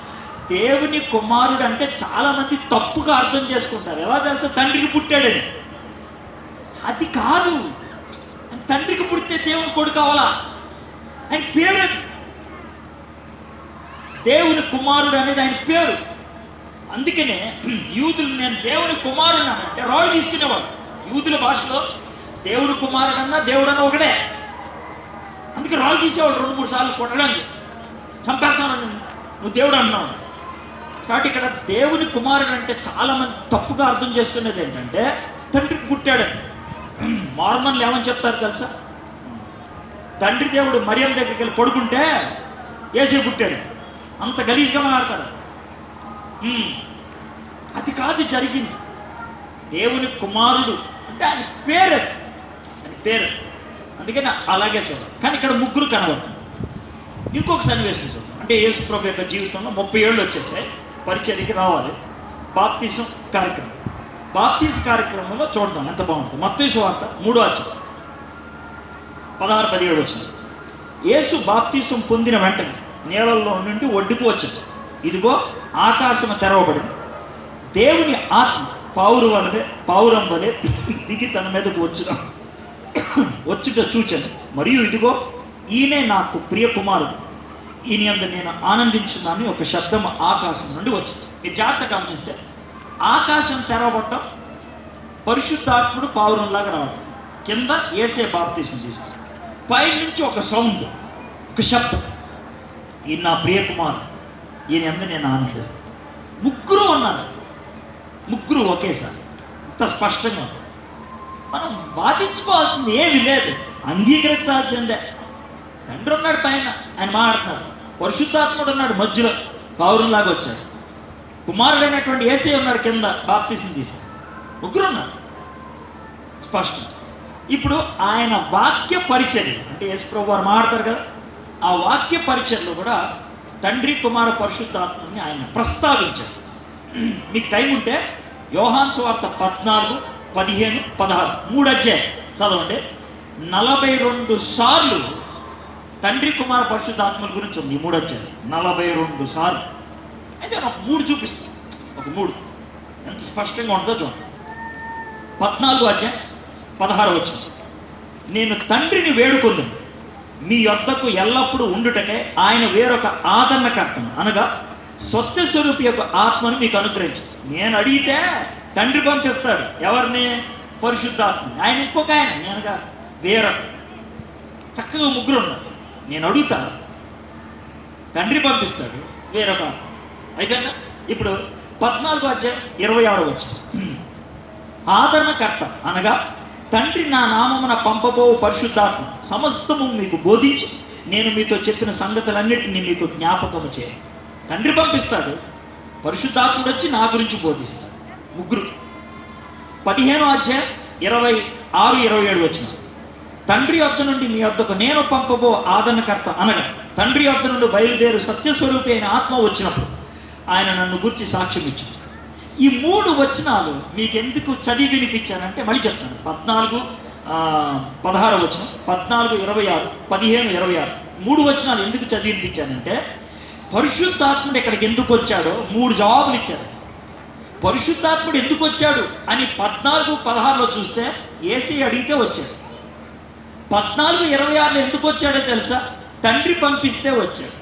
[SPEAKER 2] దేవుని కుమారుడు అంటే చాలామంది తప్పుగా అర్థం చేసుకుంటారు. ఎలా తెలుసా, తండ్రికి పుట్టాడని. అది కాదు, తండ్రికి పుడితే దేవుని కొడుకు కావాలా? ఆయన పేరు దేవుని కుమారుడు అనేది ఆయన పేరు. అందుకనే యూదులు నేను దేవుని కుమారుడు అంటే రాళ్ళు తీసుకునేవాడు. యూదుల భాషలో దేవుని కుమారుడు అన్నా దేవుడు అన్న ఒకటే. అందుకే రాళ్ళు తీసేవాడు 2-3 సార్లు కొట్టడానికి, చంపేస్తాను నువ్వు దేవుడు అన్నావు. కాబట్టి ఇక్కడ దేవుని కుమారుడు అంటే చాలామంది తప్పుగా అర్థం చేసుకునేది ఏంటంటే తండ్రికి పుట్టాడని. మార్మన్లు ఏమని చెప్తారు తెలుసా, తండ్రి దేవుడు మరియం దగ్గరికి వెళ్ళి పడుకుంటే యేసు పుట్టాడు, అంత గలీజ్గా మాట్లాడతారు. అది కాదు జరిగింది. దేవుని కుమారుడు అంటే ఆయన పేరు, ఆయన పేరు. అందుకని అలాగే చూడాలి. కానీ ఇక్కడ ముగ్గురు కనబడుతుంది. ఇంకొక సన్నివేశం చూద్దాం. అంటే యేసు ప్రభు యొక్క జీవితంలో 30 ఏళ్ళు వచ్చేసాయి, పరిచర్యకి రావాలి. బాప్తిసం కార్యక్రమం, బాప్తిసం కార్యక్రమంలో చూడడం ఎంత బాగుంటుంది. మత్తయి సువార్త 3వ అధ్యాయం 16-17 వచ్చింది. యేసు బాప్తిసం పొందిన వెంటనే నీళ్ళల్లో నుండి ఒడ్డుకు వచ్చింది. ఇదిగో ఆకాశం తెరవబడింది, దేవుని ఆత్మ పావురం వలె దిగి తన మీదకు వచ్చుట చూచాను. మరియు ఇదిగో ఈయనే నాకు ప్రియ కుమారుడు, ఈయన యందు నేను ఆనందించున్నాను. ఒక శబ్దం ఆకాశం నుండి వచ్చింది. మీరు జాగ్రత్త గమనిస్తే ఆకాశం తెరవబడటం, పరిశుద్ధాత్ముడు పావురంలాగా రావడం, కింద యేసే బాప్తిసం తీసుకుంది. పైనుంచి ఒక సౌండ్, ఒక శబ్దం, ఈయన నా ప్రియ కుమారుడు, ఈయన యందు నేను ఆనందిస్తాను. ముగ్గురు ఉన్నారు, ముగ్గురు ఒకేసారి. ఇంత స్పష్టంగా మనం బాధించుకోవాల్సింది ఏమీ లేదు, అంగీకరించాల్సిందే. తండ్రి ఉన్నాడు పైన, ఆయన మాట్లాడుతున్నారు. పరిశుద్ధాత్ముడు ఉన్నాడు మధ్యలో, పౌరులాగా వచ్చాడు. కుమారుడైనటువంటి యేసే ఉన్నాడు కింద, బాప్తిసం తీసేసి. ముగ్గురు ఉన్నారు స్పష్టం. ఇప్పుడు ఆయన వాక్య పరిచర్య అంటే యేసు ప్రభు వారు మాట్లాడతారు కదా, ఆ వాక్య పరిచర్యలో కూడా తండ్రి కుమార పరిశుద్ధాత్మని ఆయన ప్రస్తావించారు. మీకు టైం ఉంటే యోహాను సువార్త 14, 15, 16 3 అధ్యాయం చదవండి. 42 సార్లు తండ్రి కుమార పరిశుద్ధాత్మల గురించి ఉంది ఈ 3 అధ్యాయం, 42 సార్లు. అయితే నాకు 3 చూపిస్తాను, ఒక 3 ఎంత స్పష్టంగా ఉంటుందో చూడండి. 14వ అధ్యాయం 16 వచ్చింది. నేను తండ్రిని వేడుకొందును, మీ యొద్దకు ఎల్లప్పుడూ ఉండుటకే ఆయన వేరొక ఆదరణకర్తను అనగా సత్యస్వరూపి యొక్క ఆత్మను మీకు అనుగ్రహించు. నేను అడిగితే తండ్రి పంపిస్తాడు. ఎవరిని? పరిశుద్ధాత్మని. ఆయన ఇంకొక ఆయన, నేనుగా వేరొక. చక్కగా ముగ్గురు ఉన్నారు. నేను అడుగుతా, తండ్రి పంపిస్తాడు, వేరొక ఆత్మ. అయిపోయిందా? ఇప్పుడు 14వ అధ్యాయం 26వ వచనం. ఆదరణకర్త అనగా తండ్రి నా నామమున పంపబో పరిశుద్ధాత్మ సమస్తము మీకు బోధించి నేను మీతో చెప్పిన సంగతులన్నిటినీ మీకు జ్ఞాపకము చేయాలి. తండ్రి పంపిస్తాడు, పరిశుద్ధాత్ముడు వచ్చి నా గురించి బోధిస్తాడు. ముగ్గురు. 15వ అధ్యాయం 26-27 వచ్చిన తండ్రి వద్ద నుండి మీ వద్దకు నేను పంపబో ఆదరణకర్త అనగా తండ్రి వద్ద నుండి బయలుదేరు సత్యస్వరూపి అయిన ఆత్మ వచ్చినప్పుడు ఆయన నన్ను గురించి సాక్ష్యం ఇచ్చింది. ఈ 3 వచనాలు మీకు ఎందుకు చదివి వినిపించానంటే మళ్ళీ చెప్తాను. 14-16 వచనం, 14-26, 15-26 3 వచనాలు ఎందుకు చదివి వినిపించానంటే పరిశుద్ధాత్ముడు ఇక్కడికి ఎందుకు వచ్చాడో 3 జవాబులు ఇచ్చారు. పరిశుద్ధాత్ముడు ఎందుకు వచ్చాడు అని 14-16లో చూస్తే ఏసీ అడిగితే వచ్చాడు. 14-26లో ఎందుకు వచ్చాడో తెలుసా? తండ్రి పంపిస్తే వచ్చాడు.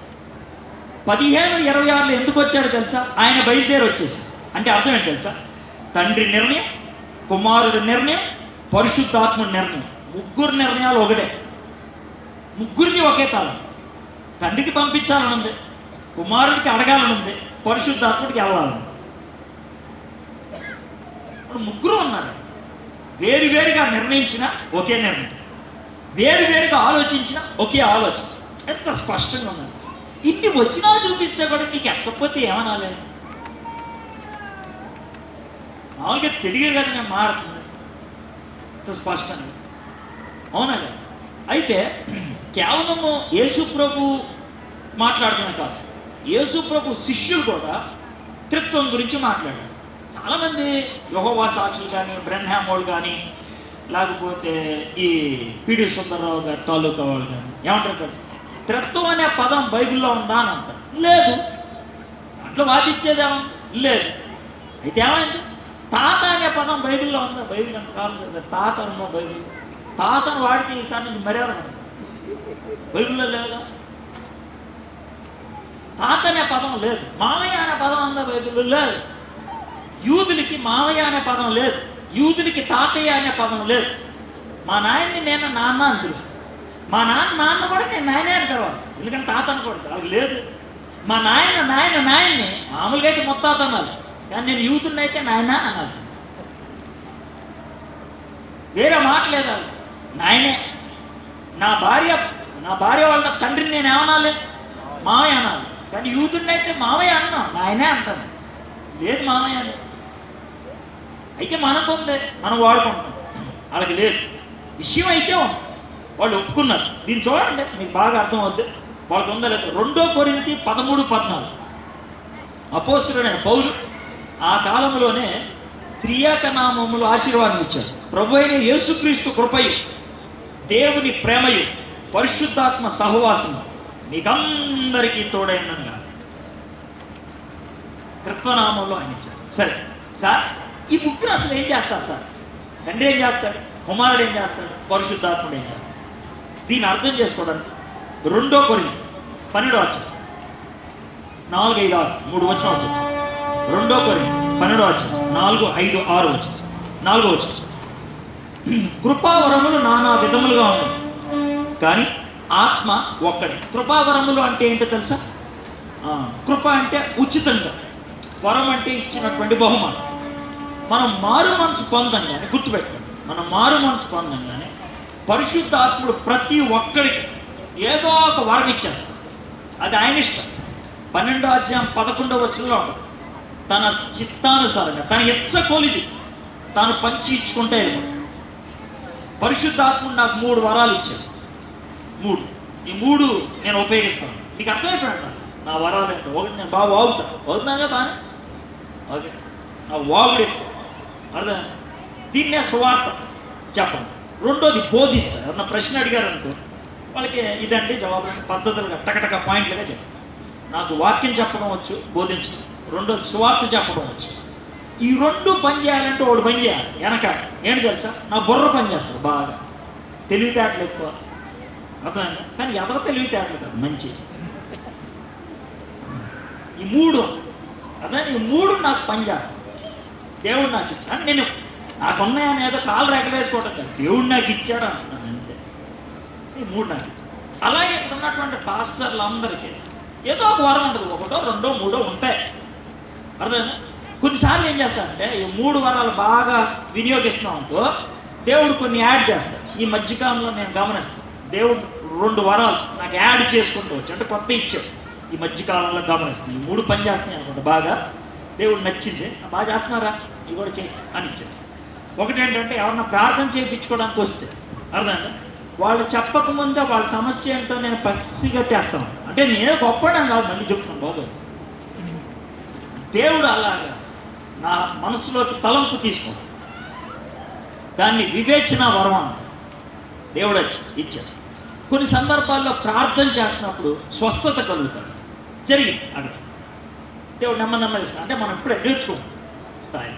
[SPEAKER 2] 15-26లో ఎందుకు వచ్చాడో తెలుసా? ఆయన బయలుదేరి వచ్చేసి. అంటే అర్థం ఏంటి తెలుసా? తండ్రి నిర్ణయం, కుమారుడి నిర్ణయం, పరిశుద్ధాత్ముడి నిర్ణయం, 3 నిర్ణయాలు ఒకటే. 3కి ఒకే తాళం. తండ్రికి పంపించాలని ఉంది, కుమారుడికి అడగాలని ఉంది, పరిశుద్ధాత్ముడికి వెళ్ళాలని. ఇప్పుడు 3 ఉన్నారు. వేరువేరుగా నిర్ణయించిన ఒకే నిర్ణయం, వేరువేరుగా ఆలోచించిన ఒకే ఆలోచన. ఎంత స్పష్టంగా ఉన్నది. ఇన్ని వచ్చినా చూపిస్తే కూడా మీకు ఎక్కకపోతే ఏమనాలి? మామూలుగా తెలియదు కదా నేను మారుతుంది. ఎంత స్పష్టంగా, అవునా? అయితే కేవలము యేసు ప్రభు మాట్లాడుతున్నా కాదు, యేసు ప్రభు శిష్యులు కూడా త్రిత్వం గురించి మాట్లాడారు. చాలామంది యెహోవా సాక్షులు కానీ, బ్రెన్హామోళ్ళు కానీ, లేకపోతే ఈ పిడి సుందరరావు గారి తాలూకా వాళ్ళు కానీ ఏమంటారు తెలుసు? త్రిత్వం అనే పదం బైబిల్లో ఉందా అని అంటారు. లేదు. అట్లా వాదించేదేమో లేదు. అయితే ఏమైంది? తాత అనే పదం బైబిల్లో ఉందా? బైబిల్ ఎంతకాలం చదివారు? తాత ఉందా బైబిల్? తాతను వాడికి ఈసారి నుంచి మర్యాద బైబిల్లో లేదా? తాత అనే పదం లేదు. మామయ్య అనే పదం ఉందా బైబిల్లో? లేదు. యూదులకి మామయ్య అనే పదం లేదు, యూదులకి తాతయ్య అనే పదం లేదు. మా నాయన్ని నేను నాన్న అని పిలుస్తాను. మా నాన్న కూడా నేను నాయనే అని పిలవాలి, ఎందుకంటే తాత అనకూడదు, అది లేదు. మా నాయన్ని మామూలుగా అయితే మొత్తాత అనాలి, కానీ నేను యూదుని అయితే నాయన అనాల్సింది. వేరే మాట లేదా? నాయనే. నా భార్య వాళ్ళ తండ్రిని నేను ఏమనాలి? మామయ్య అనాలి, కానీ యూదుని అయితే మామయ్య అన్నా, నాయనే అంటాను. లేదు మామయ్య అని. అయితే మనకు ఉంది, మనం వాడుకుంటాం. వాళ్ళకి లేదు. విషయం అయితే ఉంది, వాళ్ళు ఒప్పుకున్నారు. దీన్ని చూడండి, మీకు బాగా అర్థం అవుద్ది వాళ్ళకి ఉందా లేదు. 2 కొరింథీ 13-14 అపోస్తలుడైన పౌలు ఆ కాలంలోనే త్రియేక నామములు ఆశీర్వాదం ఇచ్చారు. ప్రభు అయిన యేసుక్రీస్తు కృపయు, దేవుని ప్రేమయు, పరిశుద్ధాత్మ సహవాసం మీకందరికీ తోడైనగా త్రిత్వనామంలో ఆయన ఇచ్చారు. సరే సార్, ఈ 3 అసలు ఏం చేస్తారు సార్? తండ్రి ఏం చేస్తాడు, కుమారుడు ఏం చేస్తాడు, పరిశుద్ధాత్ముడు ఏం చేస్తాడు? దీన్ని అర్థం చేసుకోవడానికి 2 కొరింథీ 12 అధ్యాయం 4-5-6 3 వచనం వచ్చింది. 2 కొరింథీ 12 అధ్యాయం 4-5-6 వచ్చింది. 4వ వచనం. కృపావరములు నానా విధములుగా ఉన్నాయి, కానీ ఆత్మ ఒక్కడే. కృపావరములు అంటే ఏంటో తెలుసా? కృప అంటే ఉచితంగా, వరం అంటే ఇచ్చినటువంటి బహుమానం. మనం మారు మనసు పొందంగానే, గుర్తుపెట్టుకోండి, మనం మారు మనసు పొందంగానే పరిశుద్ధాత్ముడు ప్రతి ఒక్కడికి ఏదో ఒక వరం ఇచ్చేస్తాడు. అది ఆయన ఇష్టం. 12వ అధ్యాయం 11వ వచనంలో ఉంటుంది. తన చిత్తానుసారంగా, తన ఎచ్చకొలిది తాను పంచి ఇచ్చుకుంటే వెళ్ళిపోతాడు. పరిశుద్ధాత్ముడు నాకు 3 వరాలు ఇచ్చాడు. 3. ఈ 3 నేను ఉపయోగిస్తాను. నీకు అర్థమైపోయాడు నా వరాలు ఏంటో. ఒకటి, నేను బాగా వాగుతాను కదా, బాగా ఓకే, నా వాగుడు ఎక్కువ, అర్థం. దీన్నే సువార్త చెప్పండి. 2వది బోధిస్తారు. ఎవరన్నా ప్రశ్న అడిగారు అనుకో, వాళ్ళకి ఇదండి జవాబు పద్ధతులుగా టకటక పాయింట్లుగా చెప్తాను. నాకు వాక్యం చెప్పడం వచ్చు, బోధించడం. 2వది సువార్త చెప్పడం వచ్చు. ఈ 2 పని చేయాలంటే ఒకటి పని చేయాలి వెనక. ఏంటి తెలుసా? నా బుర్ర పని చేస్తారు బాగా, తెలివితేటలు ఎక్కువ, అర్థమైందా? కానీ ఎదగ తెలివితేటలు కాదు, మంచి. ఈ 3 అదే, ఈ 3 నాకు పని చేస్తాను. దేవుడు నాకు ఇచ్చాడు అని నేను నాకున్నాయని ఏదో కాలు రెగలేసుకోవడం కాదు, దేవుడు నాకు ఇచ్చాడు అంటున్నాను అంతే. ఈ 3 నాకు ఇచ్చాడు. అలాగే ఇక్కడ ఉన్నటువంటి పాస్టర్లు అందరికీ ఏదో ఒక వరం ఉంటుంది. 1, 2, 3 ఉంటాయి, అర్థమైందా?
[SPEAKER 3] కొన్నిసార్లు ఏం చేస్తారంటే ఈ 3 వరాలు బాగా వినియోగిస్తున్నాం అనుకో, దేవుడు కొన్ని యాడ్ చేస్తాడు. ఈ మధ్యకాలంలో నేను గమనిస్తాను, దేవుడు 2 వరాలు నాకు యాడ్ చేసుకుంటూ వచ్చి అంటే కొత్త ఇచ్చాడు. ఈ మధ్యకాలంలో గమనిస్తాను ఈ 3 పని చేస్తున్నాయి అనుకుంటా. బాగా దేవుడు నచ్చింది, బాగా చేస్తున్నారా ఇవి కూడా చేయి అని ఇచ్చాడు. ఒకటి ఏంటంటే ఎవరన్నా ప్రార్థన చేయించుకోవడానికి వస్తే అర్థమైందా, వాళ్ళు చెప్పకముందే వాళ్ళ సమస్య ఏంటో నేను పసిగట్టేస్తాను. అంటే నేనే గొప్పడం కాదు, మళ్ళీ చెప్తున్నాను బాబు, దేవుడు అలాగా నా మనసులోకి తలంపు తీసుకుంటాడు. దాన్ని వివేచన వరం అంటారు. దేవుడు ఇచ్చాడు. కొన్ని సందర్భాల్లో ప్రార్థన చేస్తున్నప్పుడు స్వస్థత కలుగుతాడు, జరిగింది అక్కడ. దేవుడు నెమ్మది ఇస్తాడు. అంటే మనం ఇప్పుడే నేర్చుకుంటాం స్థాయి.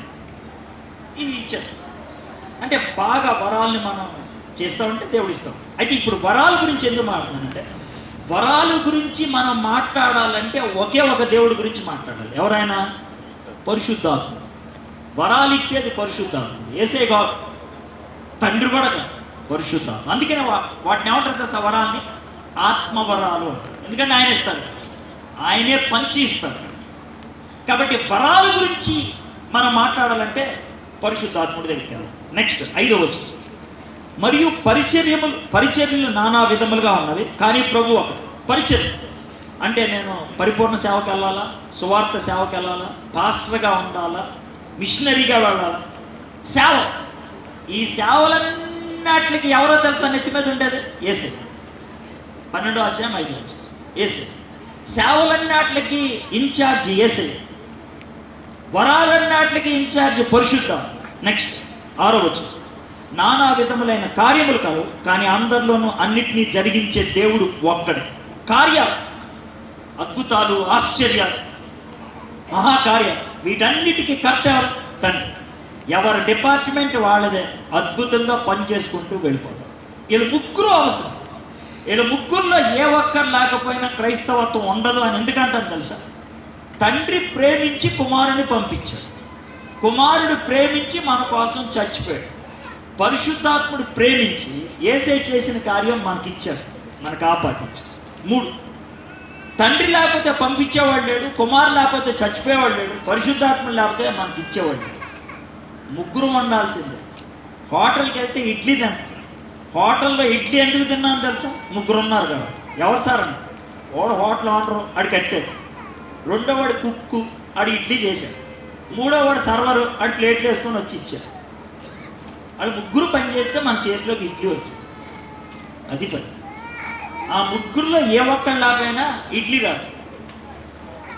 [SPEAKER 3] ఇది ఇచ్చాడు. అంటే బాగా వరాలని మనం చేస్తామంటే దేవుడు ఇస్తాం. అయితే ఇప్పుడు వరాల గురించి ఎందుకు మాట్లాడుతున్నానంటే, వరాల గురించి మనం మాట్లాడాలంటే ఒకే ఒక దేవుడి గురించి మాట్లాడాలి. ఎవరైనా? పరిశుద్ధాత్మ. వరాలు ఇచ్చేది పరిశుద్ధాత్మ. యేసే కాదు, తండ్రి కూడా కాదు, పరిశుద్ధాత్మ. అందుకనే వాటిని ఏమంటారు తెలుసా? వరాన్ని ఆత్మవరాలు అంటారు. ఎందుకంటే ఆయన ఇస్తారు, ఆయనే పంచి ఇస్తారు. కాబట్టి వరాల గురించి మనం మాట్లాడాలంటే పరిశుద్ధాత్ముడి దగ్గరికి వెళ్ళాలి. నెక్స్ట్ 5వ వచనం. మరియు పరిచర్యలు నానా విధములుగా ఉన్నవి, కానీ ప్రభు ఒకడు. పరిచర్య అంటే నేను పరిపూర్ణ సేవకు వెళ్ళాలా, సువార్త సేవకు వెళ్ళాలా, పాస్టర్గా ఉండాలా, మిషనరీగా వెళ్ళాలా, సేవ. ఈ సేవలన్నిటికి ఎవరో తెలుసా నెత్తి మీద ఉండేది? యేసే. 12వ అధ్యాయం 5వ వచనం. యేసే. సేవలన్నిటికి ఇన్ఛార్జ్ యేసే. వరాలన్నిటికి ఇన్ఛార్జ్ పరిశుద్ధ. నెక్స్ట్ 6వ వచనం. నానా విధములైన కార్యములు కావు, కానీ అందరిలోనూ అన్నిటినీ జరిగించే దేవుడు ఒక్కడే. కార్యాలు, అద్భుతాలు, ఆశ్చర్యాలు, మహాకార్యాలు, వీటన్నిటికీ కర్త ఎవరు? తండ్రి. ఎవరి డిపార్ట్మెంట్ వాళ్ళదే అద్భుతంగా పనిచేసుకుంటూ వెళ్ళిపోతారు. వీళ్ళు ముగ్గురు అవసరం. వీళ్ళు ముగ్గురులో ఏ ఒక్కరు లేకపోయినా క్రైస్తవత్వం ఉండదు అని ఎందుకంటాను తెలుసా? తండ్రి ప్రేమించి కుమారుని పంపించాడు, కుమారుడు ప్రేమించి మన కోసం చచ్చిపోయాడు, పరిశుద్ధాత్ముడు ప్రేమించి యేసే చేసిన కార్యం మనకిచ్చాడు, మనకు ఆపాదించాడు. 3. తండ్రి లేకపోతే పంపించేవాడు లేడు, కుమారు లేకపోతే చచ్చిపోయేవాడు లేడు, పరిశుద్ధాత్ముడు లేకపోతే మనకి ఇచ్చేవాడు లేడు. ముగ్గురు వండాల్సిందే. హోటల్కి వెళ్తే ఇడ్లీ తిన్నాం. హోటల్లో ఇడ్లీ ఎందుకు తిన్నాను తెలుసా? ముగ్గురు ఉన్నారు కదా. ఎవరు సార్ అని? వాడు హోటల్ ఓనరు, ఆడు కట్టాడు. 2వ వాడు కుక్కు, ఆడు ఇడ్లీ చేశాడు. 3వ వాడు సర్వరు, ఆడు ప్లేట్లు వేసుకొని వచ్చి ఇచ్చాడు. ఆడు ముగ్గురు పని చేస్తే మన చేతిలోకి ఇడ్లీ వచ్చింది. అది పరిస్థితి. ఆ ముగ్గురులో ఏ ఒక్కరు లేకపోయినా ఇడ్లీ రాదు.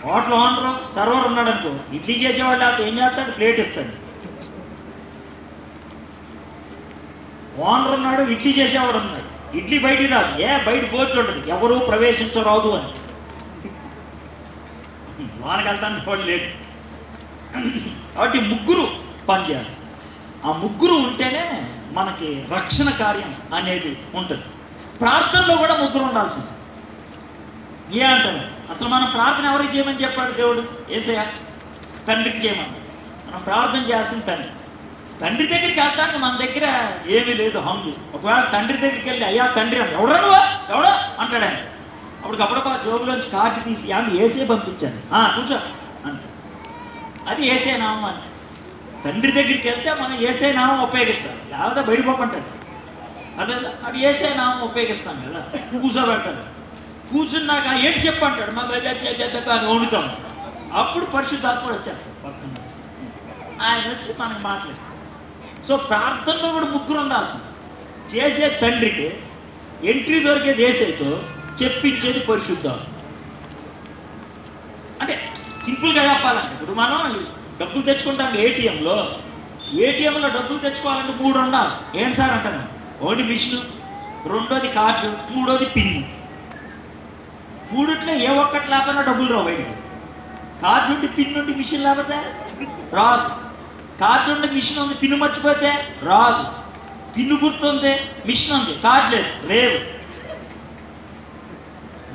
[SPEAKER 3] హోటల్ ఓనరు, సర్వర్ ఉన్నాడు అనుకో, ఇడ్లీ చేసేవాడు లేకపోతే ఏం చేస్తాడు? ప్లేట్ ఇస్తాడు. ఓనర్ ఉన్నాడు, ఇడ్లీ చేసేవాడు ఉన్నాడు, ఇడ్లీ బయటికి రాదు. బయట బోర్డు ఉంటుంది, ఎవరు ప్రవేశించరాదు అని. వానికి వెళ్తానికి వాడు లేడు. కాబట్టి ముగ్గురు పనిచేయాల్సింది. ఆ ముగ్గురు ఉంటేనే మనకి రక్షణ కార్యం అనేది ఉంటుంది. ప్రార్థనలో కూడా ముగ్గురు ఉండాల్సింది. అంటారు అసలు మనం ప్రార్థన ఎవరికి చేయమని చెప్పాడు దేవుడు? యేసయ్య తండ్రికి చేయమన్నాడు. మనం ప్రార్థన చేయాల్సింది తండ్రి. తండ్రి దగ్గరికి వెళ్తానికి మన దగ్గర ఏమీ లేదు హంగు. ఒకవేళ తండ్రి దగ్గరికి వెళ్ళి అయ్యా తండ్రి అంటే ఎవడా నువ్వా ఎవడో అంటాడు ఆయన. అప్పటికప్పుడు జోబులోంచి కార్డు తీసి యేసే పంపించాను కూర్చో అంటే అది యేసే నామం అని. తండ్రి దగ్గరికి వెళ్తే మనం యేసే నామం ఉపయోగించాలి, లేకపోతే బయటపోమంటాడు. అదే అది యేసే నామం ఉపయోగిస్తాం కదా, కూర్చోబెట్టాలి. కూర్చున్నాక ఏంటి చెప్పంటాడు, మా అని వండుతాం. అప్పుడు పరిశుద్ధాత్ముడు వచ్చేస్తాడు పక్కన నుంచి, ఆయన వచ్చి మనకు మాట్లాడేస్తాడు. సో ప్రార్థనలో కూడా ముగ్గురు ఉండాల్సింది. చేసే తండ్రికి ఎంట్రీ దొరికేది యేసేతో, చెప్పించేది పరిశుద్ధాత్మ. అంటే సింపుల్గా చెప్పాలంటే ఇప్పుడు మనం డబ్బులు తెచ్చుకుంటాం ఏటీఎంలో డబ్బులు తెచ్చుకోవాలంటే 3 ఉండాలి. ఏంటి సార్ అంటాను? 1 మిషను, 2వది కార్డు, 3వది పిన్. 3 ఏ ఒక్కటి లేకపోయినా డబ్బులు రావు బయటికి. కార్డు నుండి పిన్ నుండి మిషన్ లేకపోతే రాదు. కార్డు నుండి మిషన్ ఉంది, పిన్ను మర్చిపోతే రాదు. పిన్ను గుర్తుంది, మిషన్ ఉంది, కార్డు లేదు, లేవు.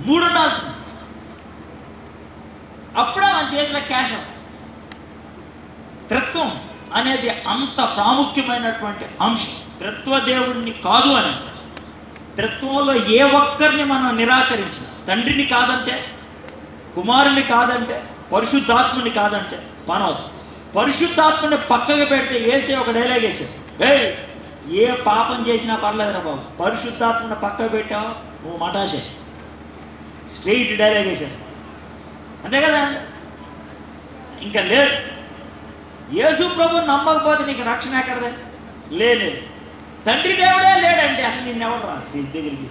[SPEAKER 3] 3 ఉండాల్సింది. అప్పుడే మన చేతిలో క్యాష్ వస్తుంది. త్రిత్వం అనేది అంత ప్రాముఖ్యమైనటువంటి అంశం. త్రిత్వ దేవుడిని కాదు అని, త్రిత్వంలో ఏ ఒక్కరిని మనం నిరాకరించిన, తండ్రిని కాదంటే, కుమారుని కాదంటే, పరిశుద్ధాత్ముని కాదంటే పనవదు. పరిశుద్ధాత్మని పక్కకు పెడితే వేసే ఒక డైలాగ్ వేసేసి, ఏ పాపం చేసినా పర్లేదురా బాబు, పరిశుద్ధాత్మని పక్కకు పెట్టావు నువ్వు మటాసే, స్ట్రెయిట్ డైలాగ్ వేసేసి, అంతే కదా. ఇంకా లేదు, యేసు ప్రభు నమ్మకపోతే నీకు రక్షణ ఎక్కడదే? లేదు. తండ్రి దేవుడే లేడంటే అసలు నిన్ను ఎవరు రాదు చేసి దగ్గరికి.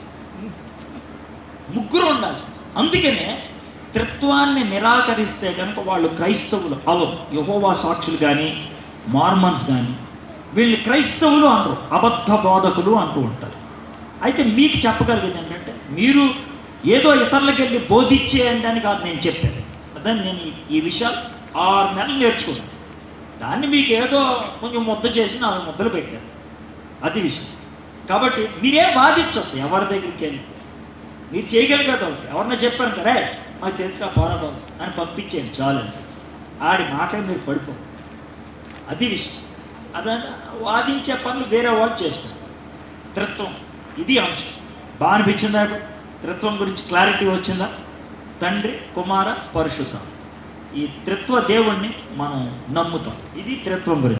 [SPEAKER 3] ముగ్గురు ఉండాల్సింది. అందుకనే త్రిత్వాన్ని నిరాకరిస్తే కనుక వాళ్ళు క్రైస్తవులు అవరు. యెహోవా సాక్షులు కానీ మార్మన్స్ కానీ వీళ్ళు క్రైస్తవులు అనరు, అబద్ధ బోధకులు అంటూ ఉంటారు. అయితే మీకు చెప్పగలిగింది ఏంటంటే, మీరు ఏదో ఇతరులకు వెళ్ళి బోధించేయని కాదు నేను చెప్పాను. అదే నేను ఈ విషయాలు 6 నెలలు నేర్చుకున్నాను. దాన్ని మీకు ఏదో కొంచెం ముద్ద చేసి 4 ముద్దలు పెట్టాను, అది విషయం. కాబట్టి మీరేం వాదించవచ్చు ఎవరి దగ్గరికి వెళ్ళి. మీరు చేయగలిగేది ఎవరన్నా చెప్పాను కదా, మాకు తెలుసా పోరాబాబు అని పంపించేయండి చాలండి, ఆడి మాటలు మీరు పడిపోదు, అది విషయం. అదే వాదించే పనులు వేరే వాళ్ళు చేస్తారు. త్రిత్వం ఇది అంశం. బాగా అనిపించిందా? త్రిత్వం గురించి క్లారిటీ వచ్చిందా? తండ్రి, కుమార, పరిశుద్ధం, ఈ త్రిత్వ దేవుణ్ణి మనం నమ్ముతాం. ఇది త్రిత్వం గురించి.